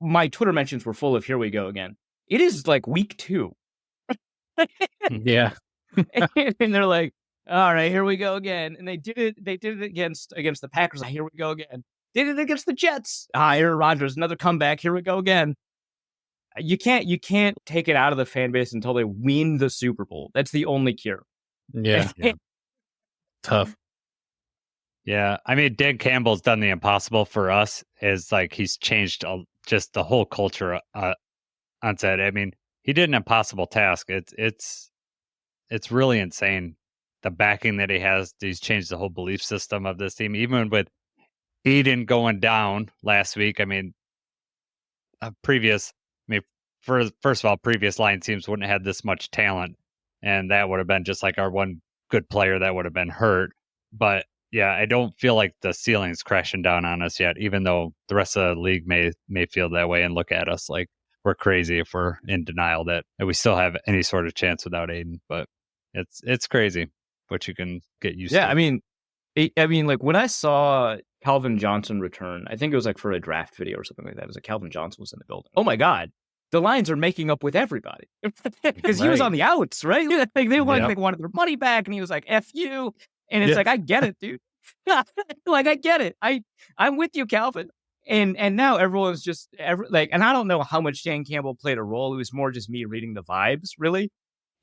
my Twitter mentions were full of "Here we go again." It is like week 2. Yeah. And they're like, all right, here we go again. And they did it against the Packers. Here we go again. Did it against the Jets. Aaron Rodgers, another comeback. Here we go again. You can't take it out of the fan base until they win the Super Bowl. That's the only cure. Yeah. Tough. Yeah, I mean, Dan Campbell's done the impossible for us. Is like he's changed just the whole culture on set. I mean, he did an impossible task. It's really insane the backing that he has. He's changed the whole belief system of this team. Even with Eden going down last week, I mean, previous Lions teams wouldn't have had this much talent, and that would have been just like our one good player that would have been hurt. But yeah, I don't feel like the ceiling's crashing down on us yet, even though the rest of the league may feel that way and look at us like we're crazy if we're in denial that we still have any sort of chance without Aiden. But it's crazy what you can get used to. Yeah, I mean, like when I saw Calvin Johnson return, I think it was like for a draft video or something like that. It was like Calvin Johnson was in the building. Oh my God, the Lions are making up with everybody because he was on the outs, right? Like they wanted their money back, and he was like, "F you," and it's like, I get it, dude. Like I get it. I'm with you, Calvin. And now everyone's just and I don't know how much Dan Campbell played a role. It was more just me reading the vibes, really.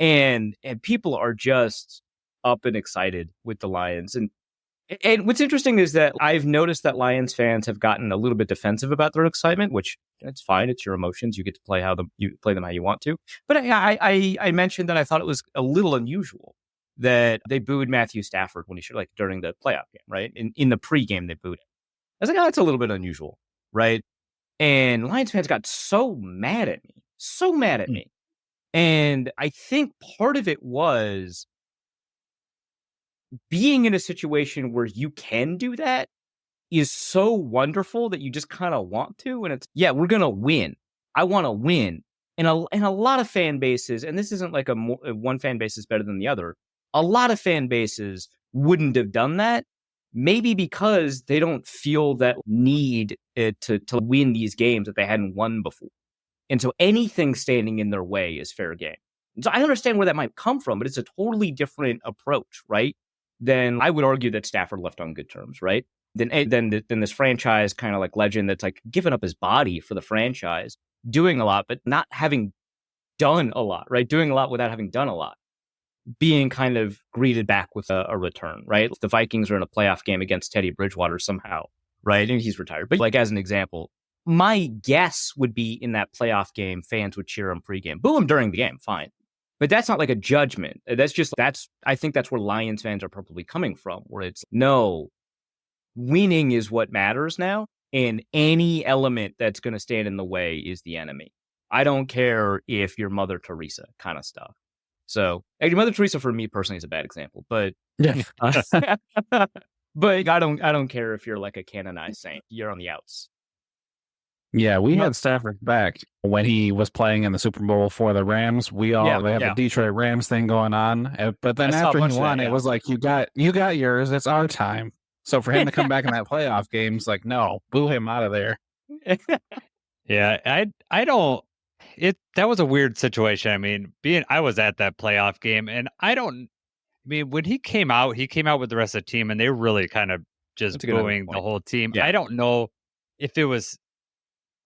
And people are just up and excited with the Lions. And what's interesting is that I've noticed that Lions fans have gotten a little bit defensive about their excitement, which that's fine. It's your emotions. You get to play you play them how you want to. But I mentioned that I thought it was a little unusual that they booed Matthew Stafford when he should, like during the playoff game, right? In the pregame, they booed him. I was like, oh, that's a little bit unusual, right? And Lions fans got so mad at me. And I think part of it was being in a situation where you can do that is so wonderful that you just kind of want to. And it's, yeah, we're going to win. I want to win. And a lot of fan bases, and this isn't like one fan base is better than the other. A lot of fan bases wouldn't have done that. Maybe because they don't feel that need to win these games that they hadn't won before. And so anything standing in their way is fair game. And so I understand where that might come from, but it's a totally different approach, right? Then I would argue that Stafford left on good terms, right? Then this franchise kind of like legend that's like given up his body for the franchise, doing a lot, but not having done a lot, right? Doing a lot without having done a lot. Being kind of greeted back with a return, right? The Vikings are in a playoff game against Teddy Bridgewater somehow, right? And he's retired. But like as an example, my guess would be in that playoff game, fans would cheer him pregame. Boo him during the game, fine. But that's not like a judgment. I think that's where Lions fans are probably coming from, where it's, no, winning is what matters now. And any element that's going to stand in the way is the enemy. I don't care if you're Mother Teresa kind of stuff. So, Mother Teresa for me personally is a bad example, but Yeah. but I don't care if you're like a canonized saint. You're on the outs. Yeah, we had Stafford back when he was playing in the Super Bowl for the Rams. They had the Detroit Rams thing going on, but then after he won, it was like you got yours. It's our time. So for him to come back in that playoff game, it's like, no, boo him out of there. Yeah, I don't. That was a weird situation. I mean, I was at that playoff game, and when he came out with the rest of the team, and they were really kind of just booing the whole team. Yeah. I don't know if it was.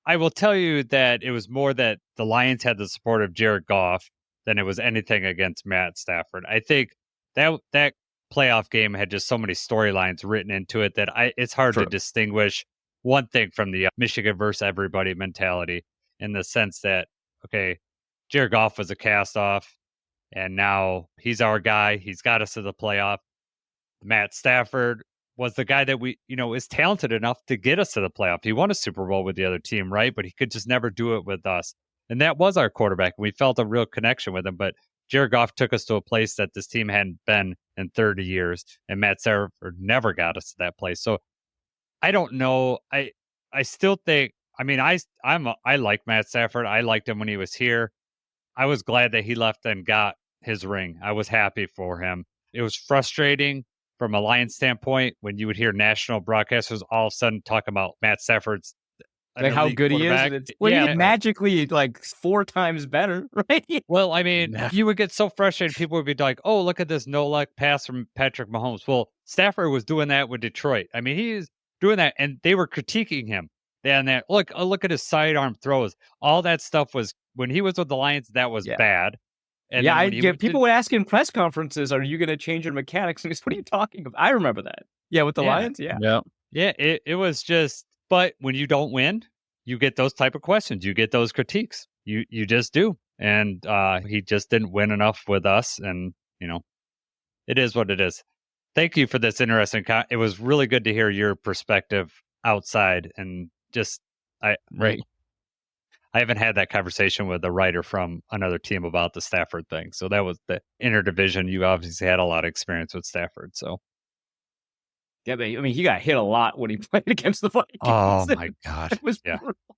I will tell you that it was more that the Lions had the support of Jared Goff than it was anything against Matt Stafford. I think that playoff game had just so many storylines written into it that it's hard to distinguish one thing from the Michigan versus everybody mentality, in the sense that, okay, Jared Goff was a cast-off, and now he's our guy. He's got us to the playoff. Matt Stafford was the guy that is talented enough to get us to the playoff. He won a Super Bowl with the other team, right? But he could just never do it with us. And that was our quarterback. And we felt a real connection with him. But Jared Goff took us to a place that this team hadn't been in 30 years. And Matt Stafford never got us to that place. So I don't know. I still think, I like Matt Stafford. I liked him when he was here. I was glad that he left and got his ring. I was happy for him. It was frustrating from a Lions standpoint when you would hear national broadcasters all of a sudden talk about Matt Stafford's like how elite good he is. quarterback. And it's, well, Yeah. he's magically like 4 times better, right? Well, I mean, Yeah. you would get so frustrated. People would be like, "Oh, look at this no-luck pass from Patrick Mahomes." Well, Stafford was doing that with Detroit. I mean, he's doing that, and they were critiquing him. And that look at his sidearm throws. All that stuff was when he was with the Lions. That was Yeah. bad. And yeah, then when he went to- people would ask in press conferences, "Are you going to change your mechanics?" And he's, what are you talking about? I remember that. Yeah, with the Yeah. Lions. Yeah. Yep. Yeah, it was just. But when you don't win, you get those type of questions. You get those critiques. You just do. And he just didn't win enough with us. And it is what it is. Thank you for this interesting. It was really good to hear your perspective outside, and just Right. I haven't had that conversation with a writer from another team about the Stafford thing. So that was the interdivision. You obviously had a lot of experience with Stafford. So Yeah, but I mean, he got hit a lot when he played against the Vikings. oh my god, It was yeah. brutal.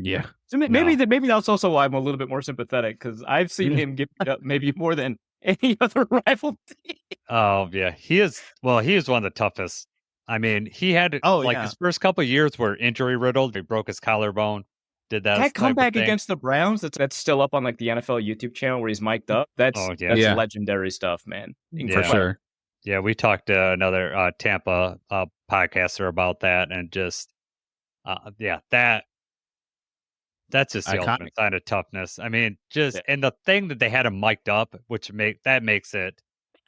Yeah. So maybe that's also why I'm a little bit more sympathetic, because I've seen him get beat up maybe more than any other rival team. Oh yeah, he is. Well, he is one of the toughest. I mean, he had his first couple of years were injury riddled. He broke his collarbone. Did that That type of comeback thing. against the Browns, that's still up on like the NFL YouTube channel where he's mic'd up. That's Yeah. legendary stuff, man. For Incredible. sure. Yeah, we talked to another Tampa podcaster about that, and just that's just the Iconic. ultimate sign of toughness. I mean, just Yeah. and the thing that they had him mic'd up, which makes it,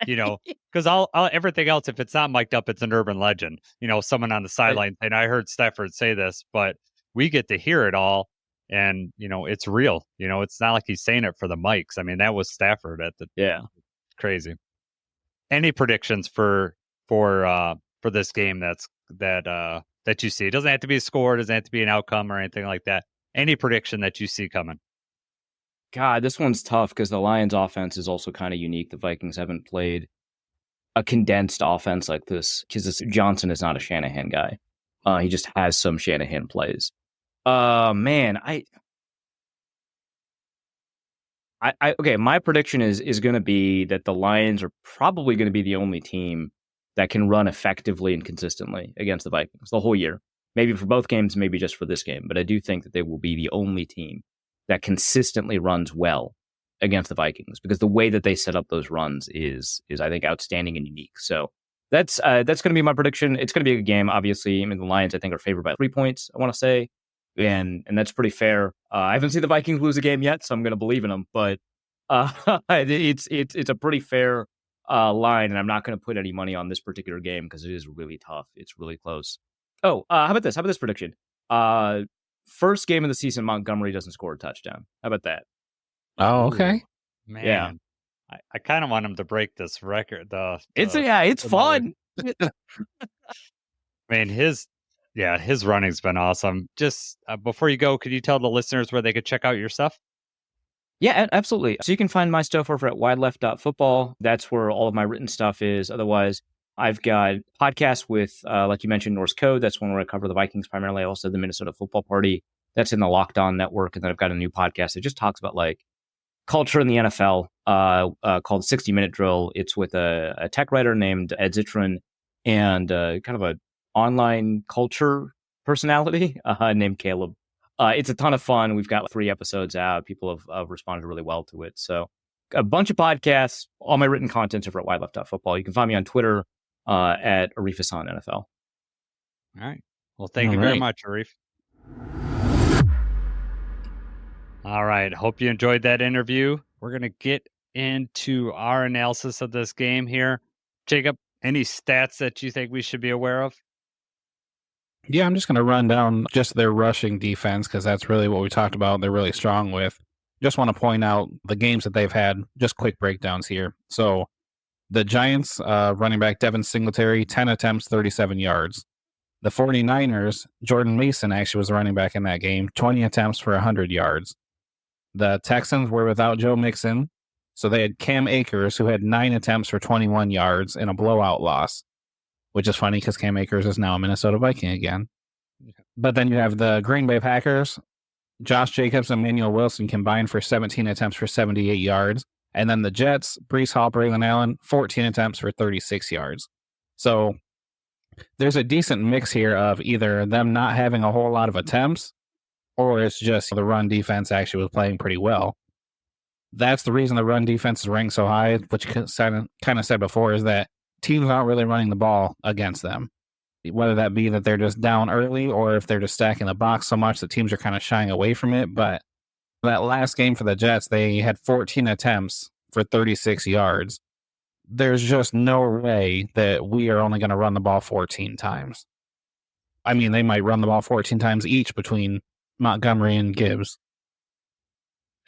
because all everything else, if it's not mic'd up, it's an urban legend. Someone on the sideline, and I heard Stafford say this, but we get to hear it all, and it's real. It's not like he's saying it for the mics. I mean, that was Stafford at the crazy. Any predictions for this game that you see? It doesn't have to be a score, it doesn't have to be an outcome or anything like that. Any prediction that you see coming? God, this one's tough because the Lions offense is also kind of unique. The Vikings haven't played a condensed offense like this because Johnson is not a Shanahan guy. He just has some Shanahan plays. Man, okay, my prediction is going to be that the Lions are probably going to be the only team that can run effectively and consistently against the Vikings the whole year. Maybe for both games, maybe just for this game. But I do think that they will be the only team that consistently runs well against the Vikings, because the way that they set up those runs is I think outstanding and unique. So that's going to be my prediction. It's going to be a good game, obviously. I mean, the Lions, I think, are favored by 3 points, I want to say. And that's pretty fair. I haven't seen the Vikings lose a game yet, so I'm going to believe in them. But it's a pretty fair line, and I'm not going to put any money on this particular game because it is really tough. It's really close. Oh, how about this? How about this prediction? First game of the season, Montgomery doesn't score a touchdown. How about that? Oh, okay. Man, Yeah. I kind of want him to break this record. It's fun. Man, his running's been awesome. Just before you go, could you tell the listeners where they could check out your stuff? Yeah, absolutely. So you can find my stuff over at wideleft.football. That's where all of my written stuff is. Otherwise, I've got podcasts with, like you mentioned, Norse Code. That's one where I cover the Vikings primarily. Also, the Minnesota Football Party. That's in the Locked On Network. And then I've got a new podcast that just talks about like culture in the NFL called 60-Minute Drill. It's with a tech writer named Ed Zitron and kind of an online culture personality named Caleb. It's a ton of fun. We've got 3 episodes out. People have responded really well to it. So a bunch of podcasts, all my written content's over at wideleft.football. You can find me on Twitter at Arif Hasan NFL. All right. Well, thank you very much, Arif. All right. Hope you enjoyed that interview. We're going to get into our analysis of this game here. Jacob, any stats that you think we should be aware of? Yeah, I'm just going to run down just their rushing defense because that's really what we talked about. They're really strong with. Just want to point out the games that they've had, just quick breakdowns here. So the Giants, running back Devin Singletary, 10 attempts, 37 yards. The 49ers, Jordan Mason actually was running back in that game, 20 attempts for 100 yards. The Texans were without Joe Mixon, so they had Cam Akers, who had 9 attempts for 21 yards in a blowout loss, which is funny because Cam Akers is now a Minnesota Viking again. But then you have the Green Bay Packers, Josh Jacobs and Emmanuel Wilson combined for 17 attempts for 78 yards. And then the Jets, Breece Hall, Braylon Allen, 14 attempts for 36 yards. So there's a decent mix here of either them not having a whole lot of attempts or it's just the run defense actually was playing pretty well. That's the reason the run defense is ranked so high, which kind of said before, is that teams aren't really running the ball against them. Whether that be that they're just down early or if they're just stacking the box so much that teams are kind of shying away from it. But that last game for the Jets, they had 14 attempts for 36 yards. There's just no way that we are only going to run the ball 14 times. I mean, they might run the ball 14 times each between Montgomery and Gibbs.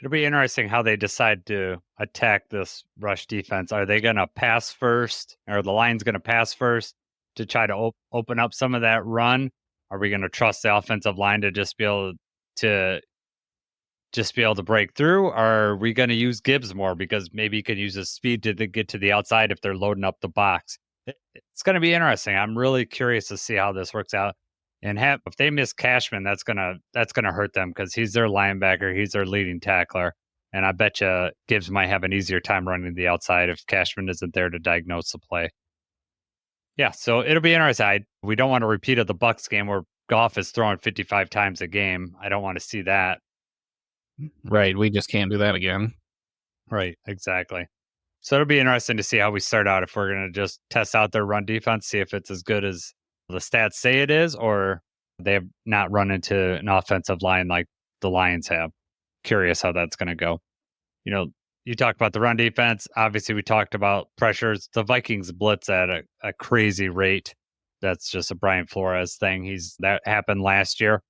It'll be interesting how they decide to attack this rush defense. Are they going to pass first? Or the line's going to pass first to try to open up some of that run? Are we going to trust the offensive line to just be able to break through? Or are we going to use Gibbs more because maybe he could use his speed to get to the outside if they're loading up the box? It's going to be interesting. I'm really curious to see how this works out. And if they miss Cashman, that's gonna hurt them because he's their linebacker, he's their leading tackler, and I bet you Gibbs might have an easier time running the outside if Cashman isn't there to diagnose the play. Yeah, so it'll be interesting. We don't want to repeat of the Bucs game where Goff is throwing 55 times a game. I don't want to see that. Right, we just can't do that again. Right, exactly. So it'll be interesting to see how we start out, if we're going to just test out their run defense, see if it's as good as the stats say it is, or they have not run into an offensive line like the Lions have. Curious how that's going to go. You know, you talked about the run defense. Obviously, we talked about pressures. The Vikings blitz at a crazy rate. That's just a Brian Flores thing. That happened last year.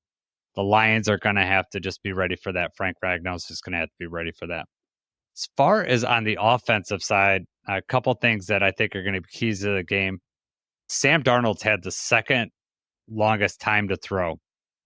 The Lions are going to have to just be ready for that. Frank Ragnow's just going to have to be ready for that. As far as on the offensive side, a couple things that I think are going to be keys to the game. Sam Darnold's had the second longest time to throw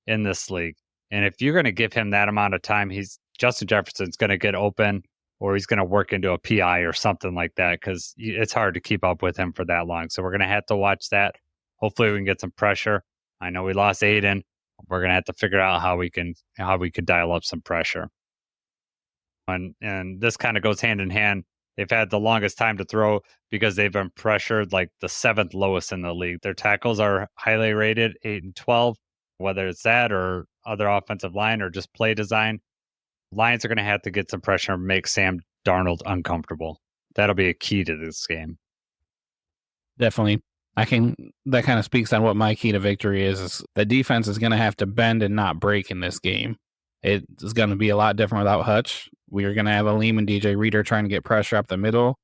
in this league. And if you're going to give him that amount of time, Justin Jefferson's going to get open, or he's going to work into a PI or something like that, because it's hard to keep up with him for that long. So we're going to have to watch that. Hopefully we can get some pressure. I know we lost Aiden. We're going to have to figure out how we can dial up some pressure. And this kind of goes hand in hand. They've had the longest time to throw because they've been pressured like the 7th lowest in the league. Their tackles are highly rated, 8 and 12, whether it's that or other offensive line or just play design. Lions are going to have to get some pressure and make Sam Darnold uncomfortable. That'll be a key to this game. Definitely. That kind of speaks on what my key to victory is the defense is going to have to bend and not break in this game. It is going to be a lot different without Hutch. We are going to have Alim and DJ Reader trying to get pressure up the middle.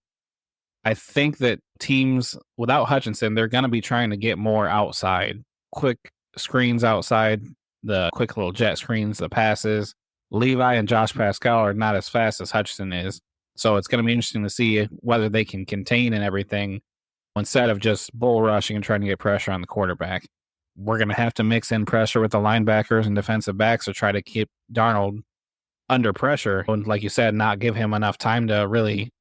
I think that teams without Hutchinson, they're going to be trying to get more outside. Quick screens outside, the quick little jet screens, the passes. Levi and Josh Pascal are not as fast as Hutchinson is. So it's going to be interesting to see whether they can contain and everything instead of just bull rushing and trying to get pressure on the quarterback. We're going to have to mix in pressure with the linebackers and defensive backs to try to keep Darnold under pressure. And like you said, not give him enough time to really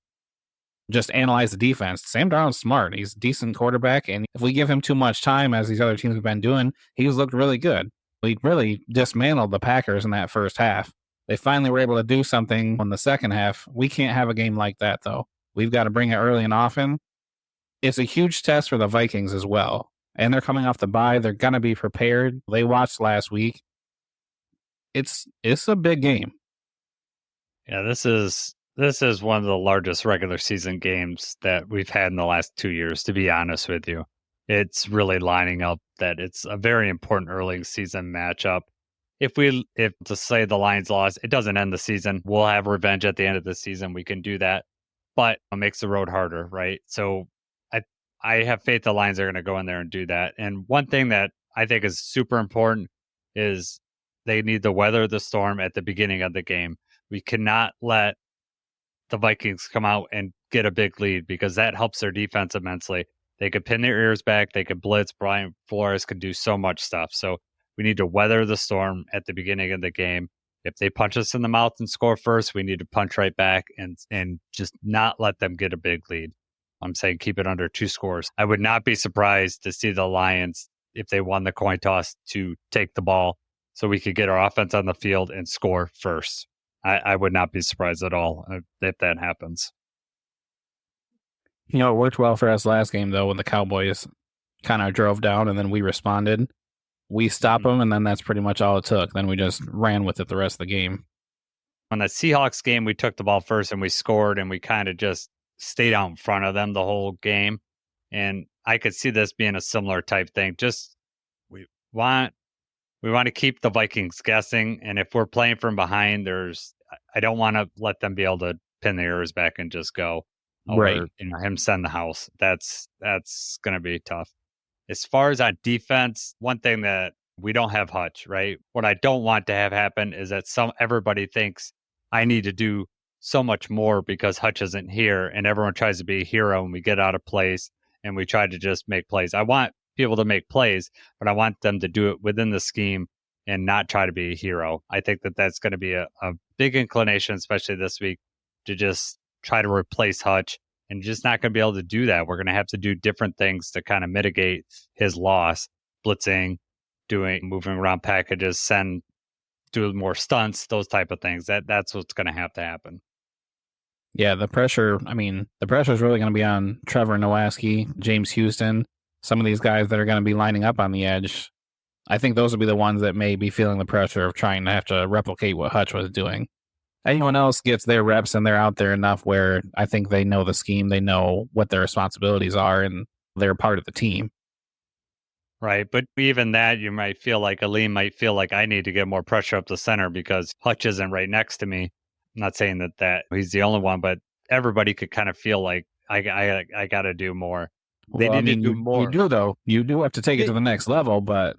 just analyze the defense. Sam Darnold's smart. He's a decent quarterback. And if we give him too much time, as these other teams have been doing, he's looked really good. We really dismantled the Packers in that first half. They finally were able to do something in the second half. We can't have a game like that, though. We've got to bring it early and often. It's a huge test for the Vikings as well. And they're coming off the bye. They're going to be prepared. They watched last week. It's a big game. Yeah, this is one of the largest regular season games that we've had in the last 2 years, to be honest with you. It's really lining up that it's a very important early season matchup. If to say the Lions lost, it doesn't end the season. We'll have revenge at the end of the season. We can do that. But it makes the road harder, right? So I have faith the Lions are going to go in there and do that. And one thing that I think is super important is they need to weather the storm at the beginning of the game. We cannot let the Vikings come out and get a big lead because that helps their defense immensely. They could pin their ears back. They could blitz. Brian Flores could do so much stuff. So we need to weather the storm at the beginning of the game. If they punch us in the mouth and score first, we need to punch right back and just not let them get a big lead. I'm saying keep it under 2 scores. I would not be surprised to see the Lions, if they won the coin toss, to take the ball so we could get our offense on the field and score first. I would not be surprised at all if that happens. You know, it worked well for us last game, though, when the Cowboys kind of drove down and then we responded. We stop them, and then that's pretty much all it took. Then we just ran with it the rest of the game. On the Seahawks game, we took the ball first and we scored, and we kind of just stayed out in front of them the whole game. And I could see this being a similar type thing. Just we want to keep the Vikings guessing, and if we're playing from behind, I don't want to let them be able to pin the ears back and just go, Right. or him send the house. That's going to be tough. As far as on defense, one thing that we don't have Hutch, right? What I don't want to have happen is that everybody thinks I need to do so much more because Hutch isn't here, and everyone tries to be a hero, and we get out of place and we try to just make plays. I want people to make plays, but I want them to do it within the scheme and not try to be a hero. I think that that's going to be a big inclination, especially this week, to just try to replace Hutch, and just not going to be able to do that. We're going to have to do different things to kind of mitigate his loss, blitzing, moving around packages, do more stunts, those type of things. That's what's going to happen. Yeah, the pressure is really going to be on Trevor Nowaski, James Houston, some of these guys that are going to be lining up on the edge. I think those will be the ones that may be feeling the pressure of trying to have to replicate what Hutch was doing. Anyone else gets their reps and they're out there enough where I think they know the scheme, they know what their responsibilities are, and they're part of the team. Right, but even that, you might feel like Alim might feel like I need to get more pressure up the center because Hutch isn't right next to me. I'm not saying that he's the only one, but everybody could kind of feel like I got to do more. They need to do more. You do, though. You do have to take it to the next level, but...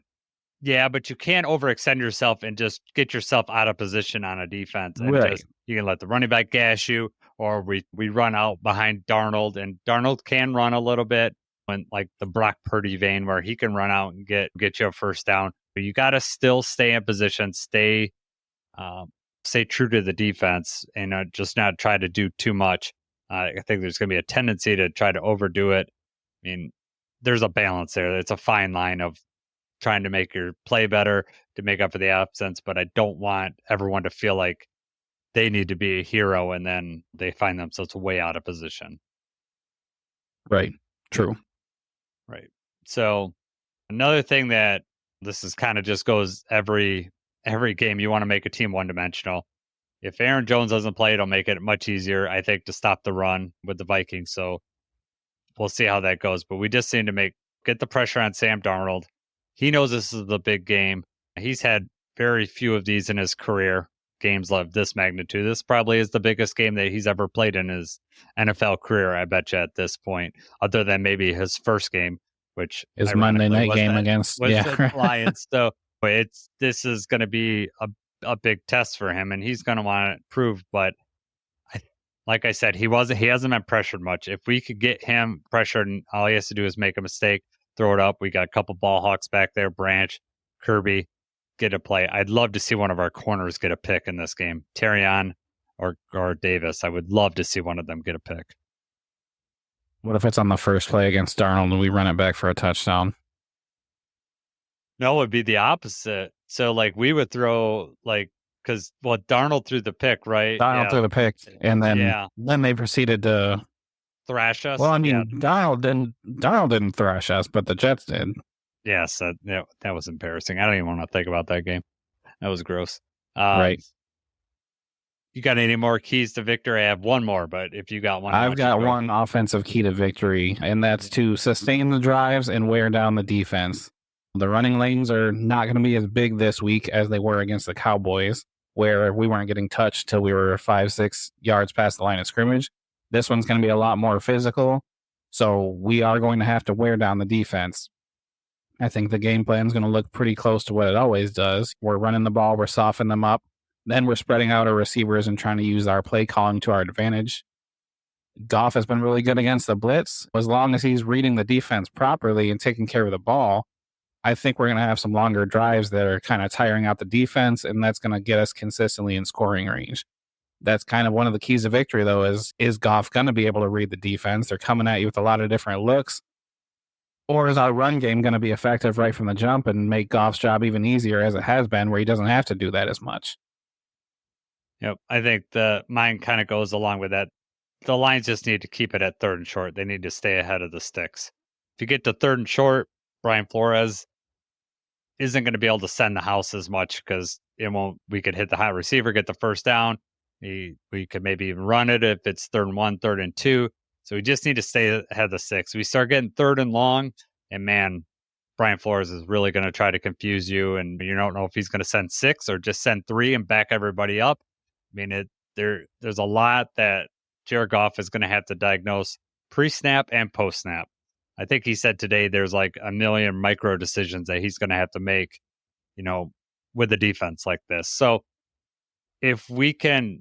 Yeah, but you can't overextend yourself and just get yourself out of position on a defense. And Right. You can let the running back gash you, or we run out behind Darnold, and Darnold can run a little bit when like the Brock Purdy vein where he can run out and get you a first down. But you got to still stay in position, stay true to the defense, and just not try to do too much. I think there's going to be a tendency to try to overdo it. I mean, there's a balance there. It's a fine line of trying to make your play better to make up for the absence, but I don't want everyone to feel like they need to be a hero and then they find themselves way out of position. Right. True. Right. So another thing that this is kind of just goes every game, you want to make a team one-dimensional. If Aaron Jones doesn't play, it'll make it much easier, I think, to stop the run with the Vikings. So we'll see how that goes. But we just need to get the pressure on Sam Darnold. He knows this is the big game. He's had very few of these in his career, games of this magnitude. This probably is the biggest game that he's ever played in his NFL career, I bet you, at this point, other than maybe his first game, which is Monday night game against the Lions. So this is going to be a big test for him, and he's going to want to prove. But like I said, he hasn't been pressured much. If we could get him pressured, and all he has to do is make a mistake, throw it up. We got a couple ball hawks back there, Branch, Kirby, get a play. I'd love to see one of our corners get a pick in this game. Terrion or Davis. I would love to see one of them get a pick. What if it's on the first play against Darnold and we run it back for a touchdown? No, it would be the opposite. So like we would throw because Darnold threw the pick, right? Darnold threw the pick, and then they proceeded to thrash us. Well, I mean, Darnold didn't thrash us, but the Jets did. Yes, that was embarrassing. I don't even want to think about that game. That was gross. Right. You got any more keys to victory? I have one more, but if you got one, I've got one offensive key to victory, and that's to sustain the drives and wear down the defense. The running lanes are not going to be as big this week as they were against the Cowboys, where we weren't getting touched till we were 5-6 yards past the line of scrimmage. This one's going to be a lot more physical, so we are going to have to wear down the defense. I think the game plan is going to look pretty close to what it always does. We're running the ball, we're softening them up, then we're spreading out our receivers and trying to use our play calling to our advantage. Goff has been really good against the blitz. As long as he's reading the defense properly and taking care of the ball, I think we're going to have some longer drives that are kind of tiring out the defense, and that's going to get us consistently in scoring range. That's kind of one of the keys to victory, though, is Goff going to be able to read the defense? They're coming at you with a lot of different looks. Or is our run game going to be effective right from the jump and make Goff's job even easier as it has been, where he doesn't have to do that as much? Yep, I think mine kind of goes along with that. The Lions just need to keep it at third and short. They need to stay ahead of the sticks. If you get to third and short, Brian Flores, isn't going to be able to send the house as much because we could hit the hot receiver, get the first down. We could maybe even run it if it's 3rd and 1, 3rd and 2. So we just need to stay ahead of the 6. We start getting 3rd and long, and man, Brian Flores is really going to try to confuse you, and you don't know if he's going to send 6 or just send 3 and back everybody up. I mean, there's a lot that Jared Goff is going to have to diagnose pre-snap and post-snap. I think he said today there's like a million micro decisions that he's going to have to make, with a defense like this. So if we can,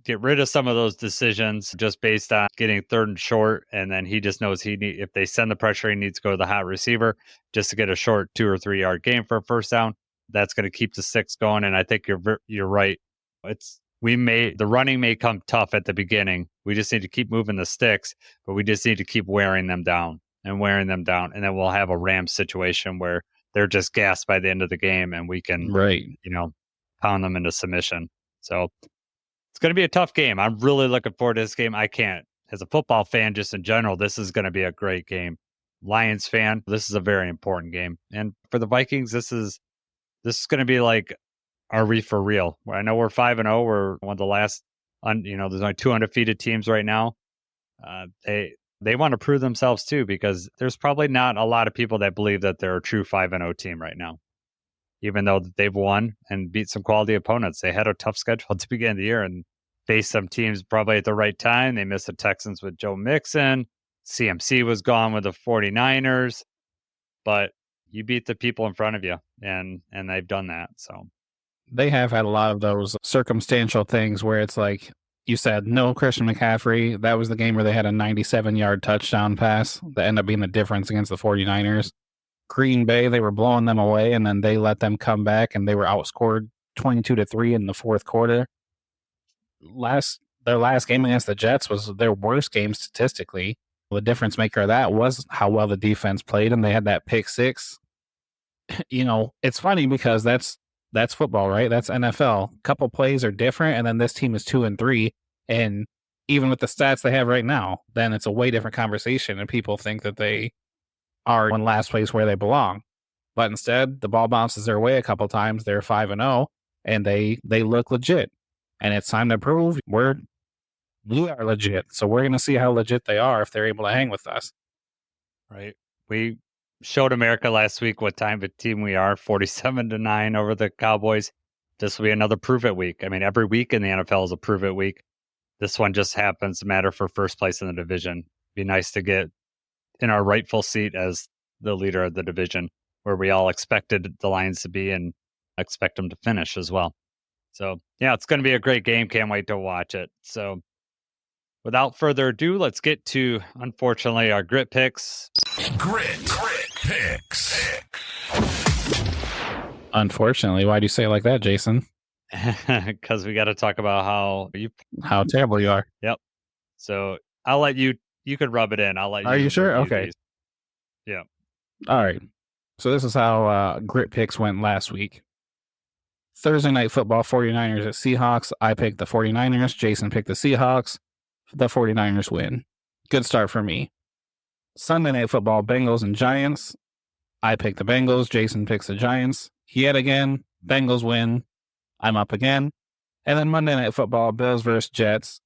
get rid of some of those decisions just based on getting 3rd and short, and then he just knows if they send the pressure, he needs to go to the hot receiver just to get a short 2 or 3 yard gain for a first down. That's going to keep the 6 going. And I think you're right. The running may come tough at the beginning. We just need to keep moving the sticks, but we just need to keep wearing them down. And then we'll have a Rams situation where they're just gassed by the end of the game and we can, pound them into submission. So it's going to be a tough game. I'm really looking forward to this game. As a football fan, just in general, this is going to be a great game. Lions fan, this is a very important game. And for the Vikings, this is going to be like, are we for real? I know we're 5-0. We're one of the last, there's only 2 undefeated teams right now. They want to prove themselves too, because there's probably not a lot of people that believe that they're a true 5-0 team right now. Even though they've won and beat some quality opponents. They had a tough schedule at the beginning of the year and faced some teams probably at the right time. They missed the Texans with Joe Mixon. CMC was gone with the 49ers. But you beat the people in front of you, and they've done that. So they have had a lot of those circumstantial things where it's like you said, no Christian McCaffrey. That was the game where they had a 97-yard touchdown pass that ended up being the difference against the 49ers. Green Bay, they were blowing them away, and then they let them come back, and they were outscored 22-3 in the 4th quarter. Their last game against the Jets was their worst game statistically. The difference maker of that was how well the defense played, and they had that pick 6. It's funny because that's football, right? That's NFL. A couple plays are different, and then this team is 2-3, and even with the stats they have right now, then it's a way different conversation, and people think that they are in last place where they belong. But instead, the ball bounces their way a couple times. They're 5-0, and they look legit. And it's time to prove we are legit. So we're going to see how legit they are if they're able to hang with us. Right. We showed America last week what type of team we are, 47-9 over the Cowboys. This will be another prove-it week. I mean, every week in the NFL is a prove-it week. This one just happens to matter for first place in the division. Be nice to get in our rightful seat as the leader of the division, where we all expected the Lions to be and expect them to finish as well. So, yeah, it's going to be a great game. Can't wait to watch it. So, without further ado, let's get to, unfortunately, our grit picks. Grit picks. Unfortunately, why do you say it like that, Jason? Because we got to talk about how terrible you are. Yep. So, I'll let you could rub it in. I'll let you. Are you sure? Okay. These. Yeah. All right. So this is how grit picks went last week. Thursday night football, 49ers at Seahawks. I picked the 49ers. Jason picked the Seahawks. The 49ers win. Good start for me. Sunday night football, Bengals and Giants. I picked the Bengals. Jason picks the Giants. Yet again, Bengals win. I'm up again. And then Monday night football, Bills versus Jets,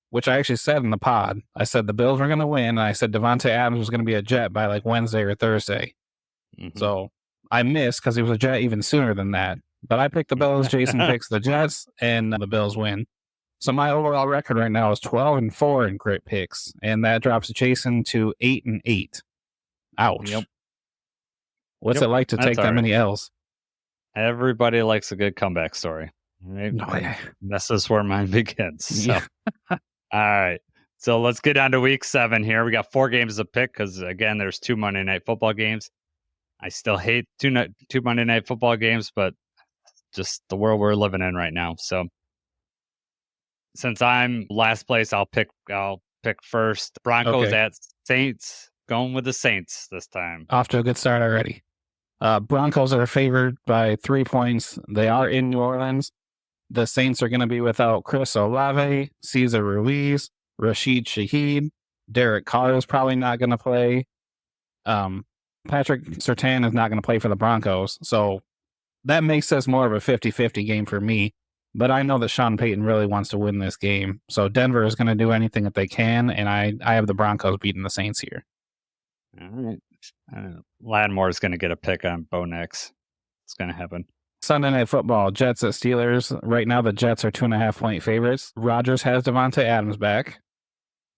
which I actually said in the pod. I said the Bills were going to win, and I said Devontae Adams was going to be a Jet by like Wednesday or Thursday. Mm-hmm. So I missed because he was a Jet even sooner than that. But I picked the Bills, Jason picks the Jets, and the Bills win. So my overall record right now is 12-4 in grit picks, and that drops Jason to 8-8. Ouch. Yep. What's it like to take that many L's? Everybody likes a good comeback story. This is where mine begins. So. All right. So let's get on to week 7 here. We got 4 games to pick because, again, there's 2 Monday night football games. I still hate two Monday night football games, but just the world we're living in right now. So since I'm last place, I'll pick first. Broncos at Saints. Going with the Saints this time. Off to a good start already. Broncos are favored by 3 points. They are in New Orleans. The Saints are going to be without Chris Olave, Cesar Ruiz, Rashid Shaheed. Derek Carr is probably not going to play. Patrick Surtain is not going to play for the Broncos, so that makes this more of a 50-50 game for me. But I know that Sean Payton really wants to win this game, so Denver is going to do anything that they can, and I have the Broncos beating the Saints here. All right. Lattimore is going to get a pick on Bo Nix. It's going to happen. Sunday Night Football, Jets at Steelers. Right now, the Jets are 2.5-point favorites. Rodgers has Devontae Adams back.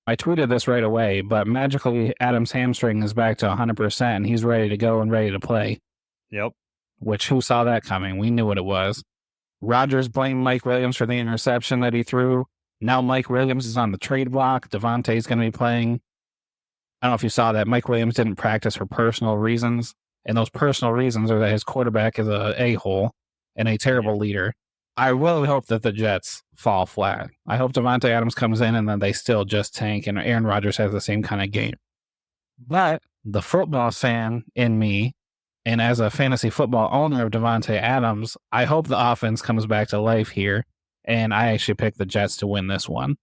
I tweeted this right away, but magically Adams' hamstring is back to 100%, and he's ready to go and ready to play. Yep. Which, who saw that coming? We knew what it was. Rodgers blamed Mike Williams for the interception that he threw. Now Mike Williams is on the trade block. Devontae's going to be playing. I don't know if you saw that. Mike Williams didn't practice for personal reasons, and those personal reasons are that his quarterback is a a-hole and a terrible leader. I really hope that the Jets fall flat. I hope Devontae Adams comes in and then they still just tank and Aaron Rodgers has the same kind of game. But the football fan in me, and as a fantasy football owner of Devontae Adams, I hope the offense comes back to life here, and I actually picked the Jets to win this one.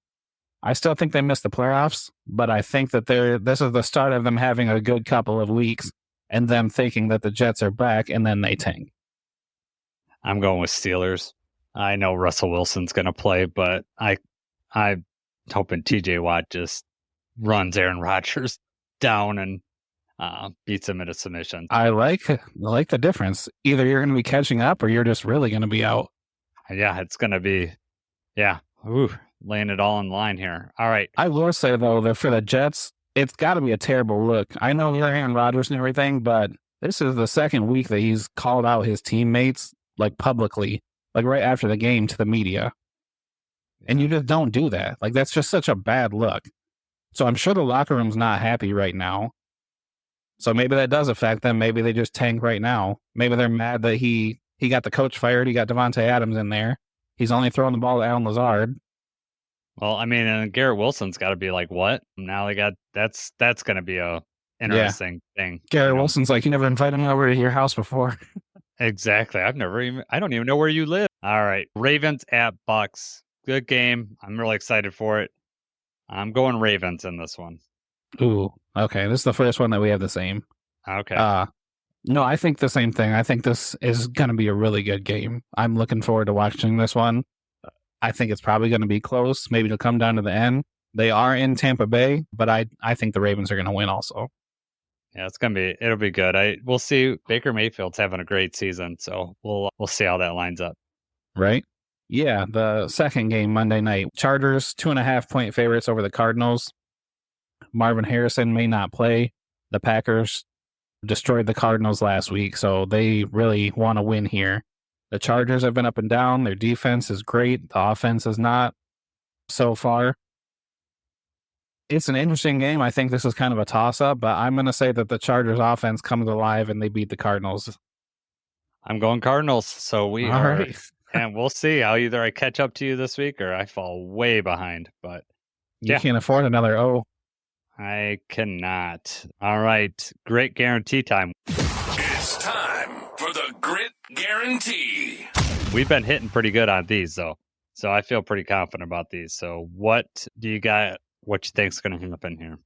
I still think they missed the playoffs, but I think that this is the start of them having a good couple of weeks and them thinking that the Jets are back, and then they tank. I'm going with Steelers. I know Russell Wilson's going to play, but I'm hoping TJ Watt just runs Aaron Rodgers down and beats him at a submission. I like the difference. Either you're going to be catching up or you're just really going to be out. Yeah, it's going to be, laying it all in line here. All right. I will say, though, that for the Jets, it's got to be a terrible look. I know you're Aaron Rodgers and everything, but this is the second week that he's called out his teammates, like publicly, like right after the game to the media. And you just don't do that. Like, that's just such a bad look. So I'm sure the locker room's not happy right now. So maybe that does affect them. Maybe they just tank right now. Maybe they're mad that he got the coach fired. He got Devontae Adams in there. He's only throwing the ball to Alan Lazard. Well, I mean, and Garrett Wilson's got to be like, what? Now they got that's going to be a interesting thing. Garrett Wilson's like, you never invited me over to your house before. Exactly. I don't even know where you live. All right. Ravens at Bucks. Good game. I'm really excited for it. I'm going Ravens in this one. Ooh, okay. This is the first one that we have the same. Okay. No, I think the same thing. I think this is going to be a really good game. I'm looking forward to watching this one. I think it's probably going to be close. Maybe it'll come down to the end. They are in Tampa Bay, but I think the Ravens are going to win also. Yeah, it'll be good. We'll see. Baker Mayfield's having a great season, so we'll see how that lines up. Right? Yeah, the second game Monday night. Chargers 2.5-point favorites over the Cardinals. Marvin Harrison may not play. The Packers destroyed the Cardinals last week, so they really want to win here. The Chargers have been up and down. Their defense is great. The offense is not so far. It's an interesting game. I think this is kind of a toss-up, but I'm going to say that the Chargers offense comes alive and they beat the Cardinals. I'm going Cardinals, so All right. And we'll see how either I catch up to you this week or I fall way behind. But You can't afford another O. I cannot. All right. Great guarantee time. It's time for the Grit Guarantee. We've been hitting pretty good on these, though. So I feel pretty confident about these. So what do you got? What you think's going to happen here?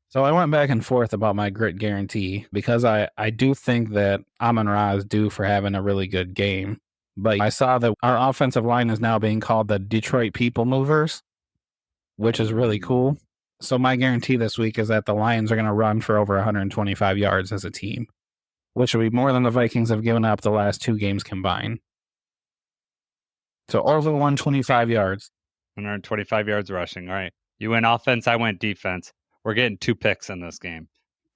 So I went back and forth about my grit guarantee because I do think that Amon-Ra is due for having a really good game. But I saw that our offensive line is now being called the Detroit People Movers, which is really cool. So my guarantee this week is that the Lions are going to run for over 125 yards as a team, which will be more than the Vikings have given up the last two games combined. So over 125 yards. 125 yards rushing. All right. You went offense, I went defense. We're getting 2 picks in this game.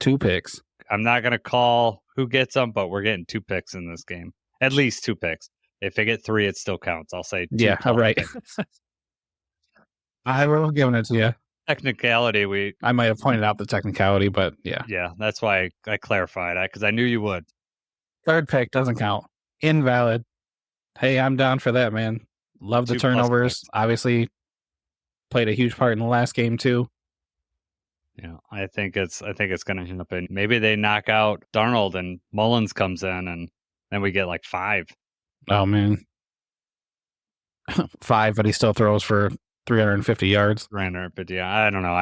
2 picks. I'm not going to call who gets them, but we're getting 2 picks in this game. At least 2 picks. If I get 3, it still counts. I'll say 2. Yeah, all right. I will have given it to you. Technicality, I might have pointed out the technicality, but yeah. Yeah, that's why I clarified it, because I knew you would. 3rd pick doesn't count. Invalid. Hey, I'm down for that, man. Love the 2+ turnovers. points. Obviously, played a huge part in the last game too. Yeah, I think it's going to happen. Maybe they knock out Darnold and Mullins comes in, and then we get like 5. Oh man, 5, but he still throws for 350 yards. 350. Yeah, I don't know.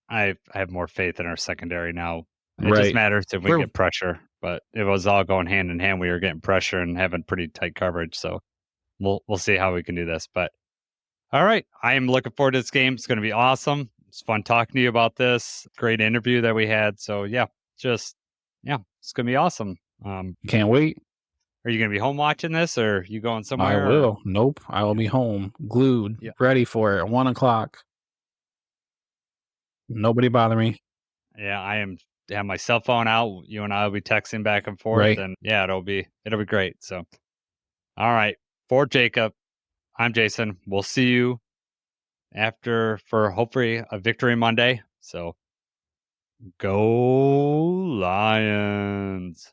I have more faith in our secondary now It just Right. matters if we We're- get pressure. But it was all going hand in hand. We were getting pressure and having pretty tight coverage. So we'll see how we can do this. But all right, I am looking forward to this game. It's going to be awesome. It's fun talking to you about this. Great interview that we had. So yeah, it's going to be awesome. Can't wait. Are you going to be home watching this, or are you going somewhere? I will. Nope. I will be home, glued, Yeah. ready for it. 1 o'clock. Nobody bother me. Yeah, I am. Have my cell phone out. You and I will be texting back and forth, Right. and yeah, it'll be great. So, all right, for Jacob, I'm Jason. We'll see you after for hopefully a victory Monday. So, go Lions!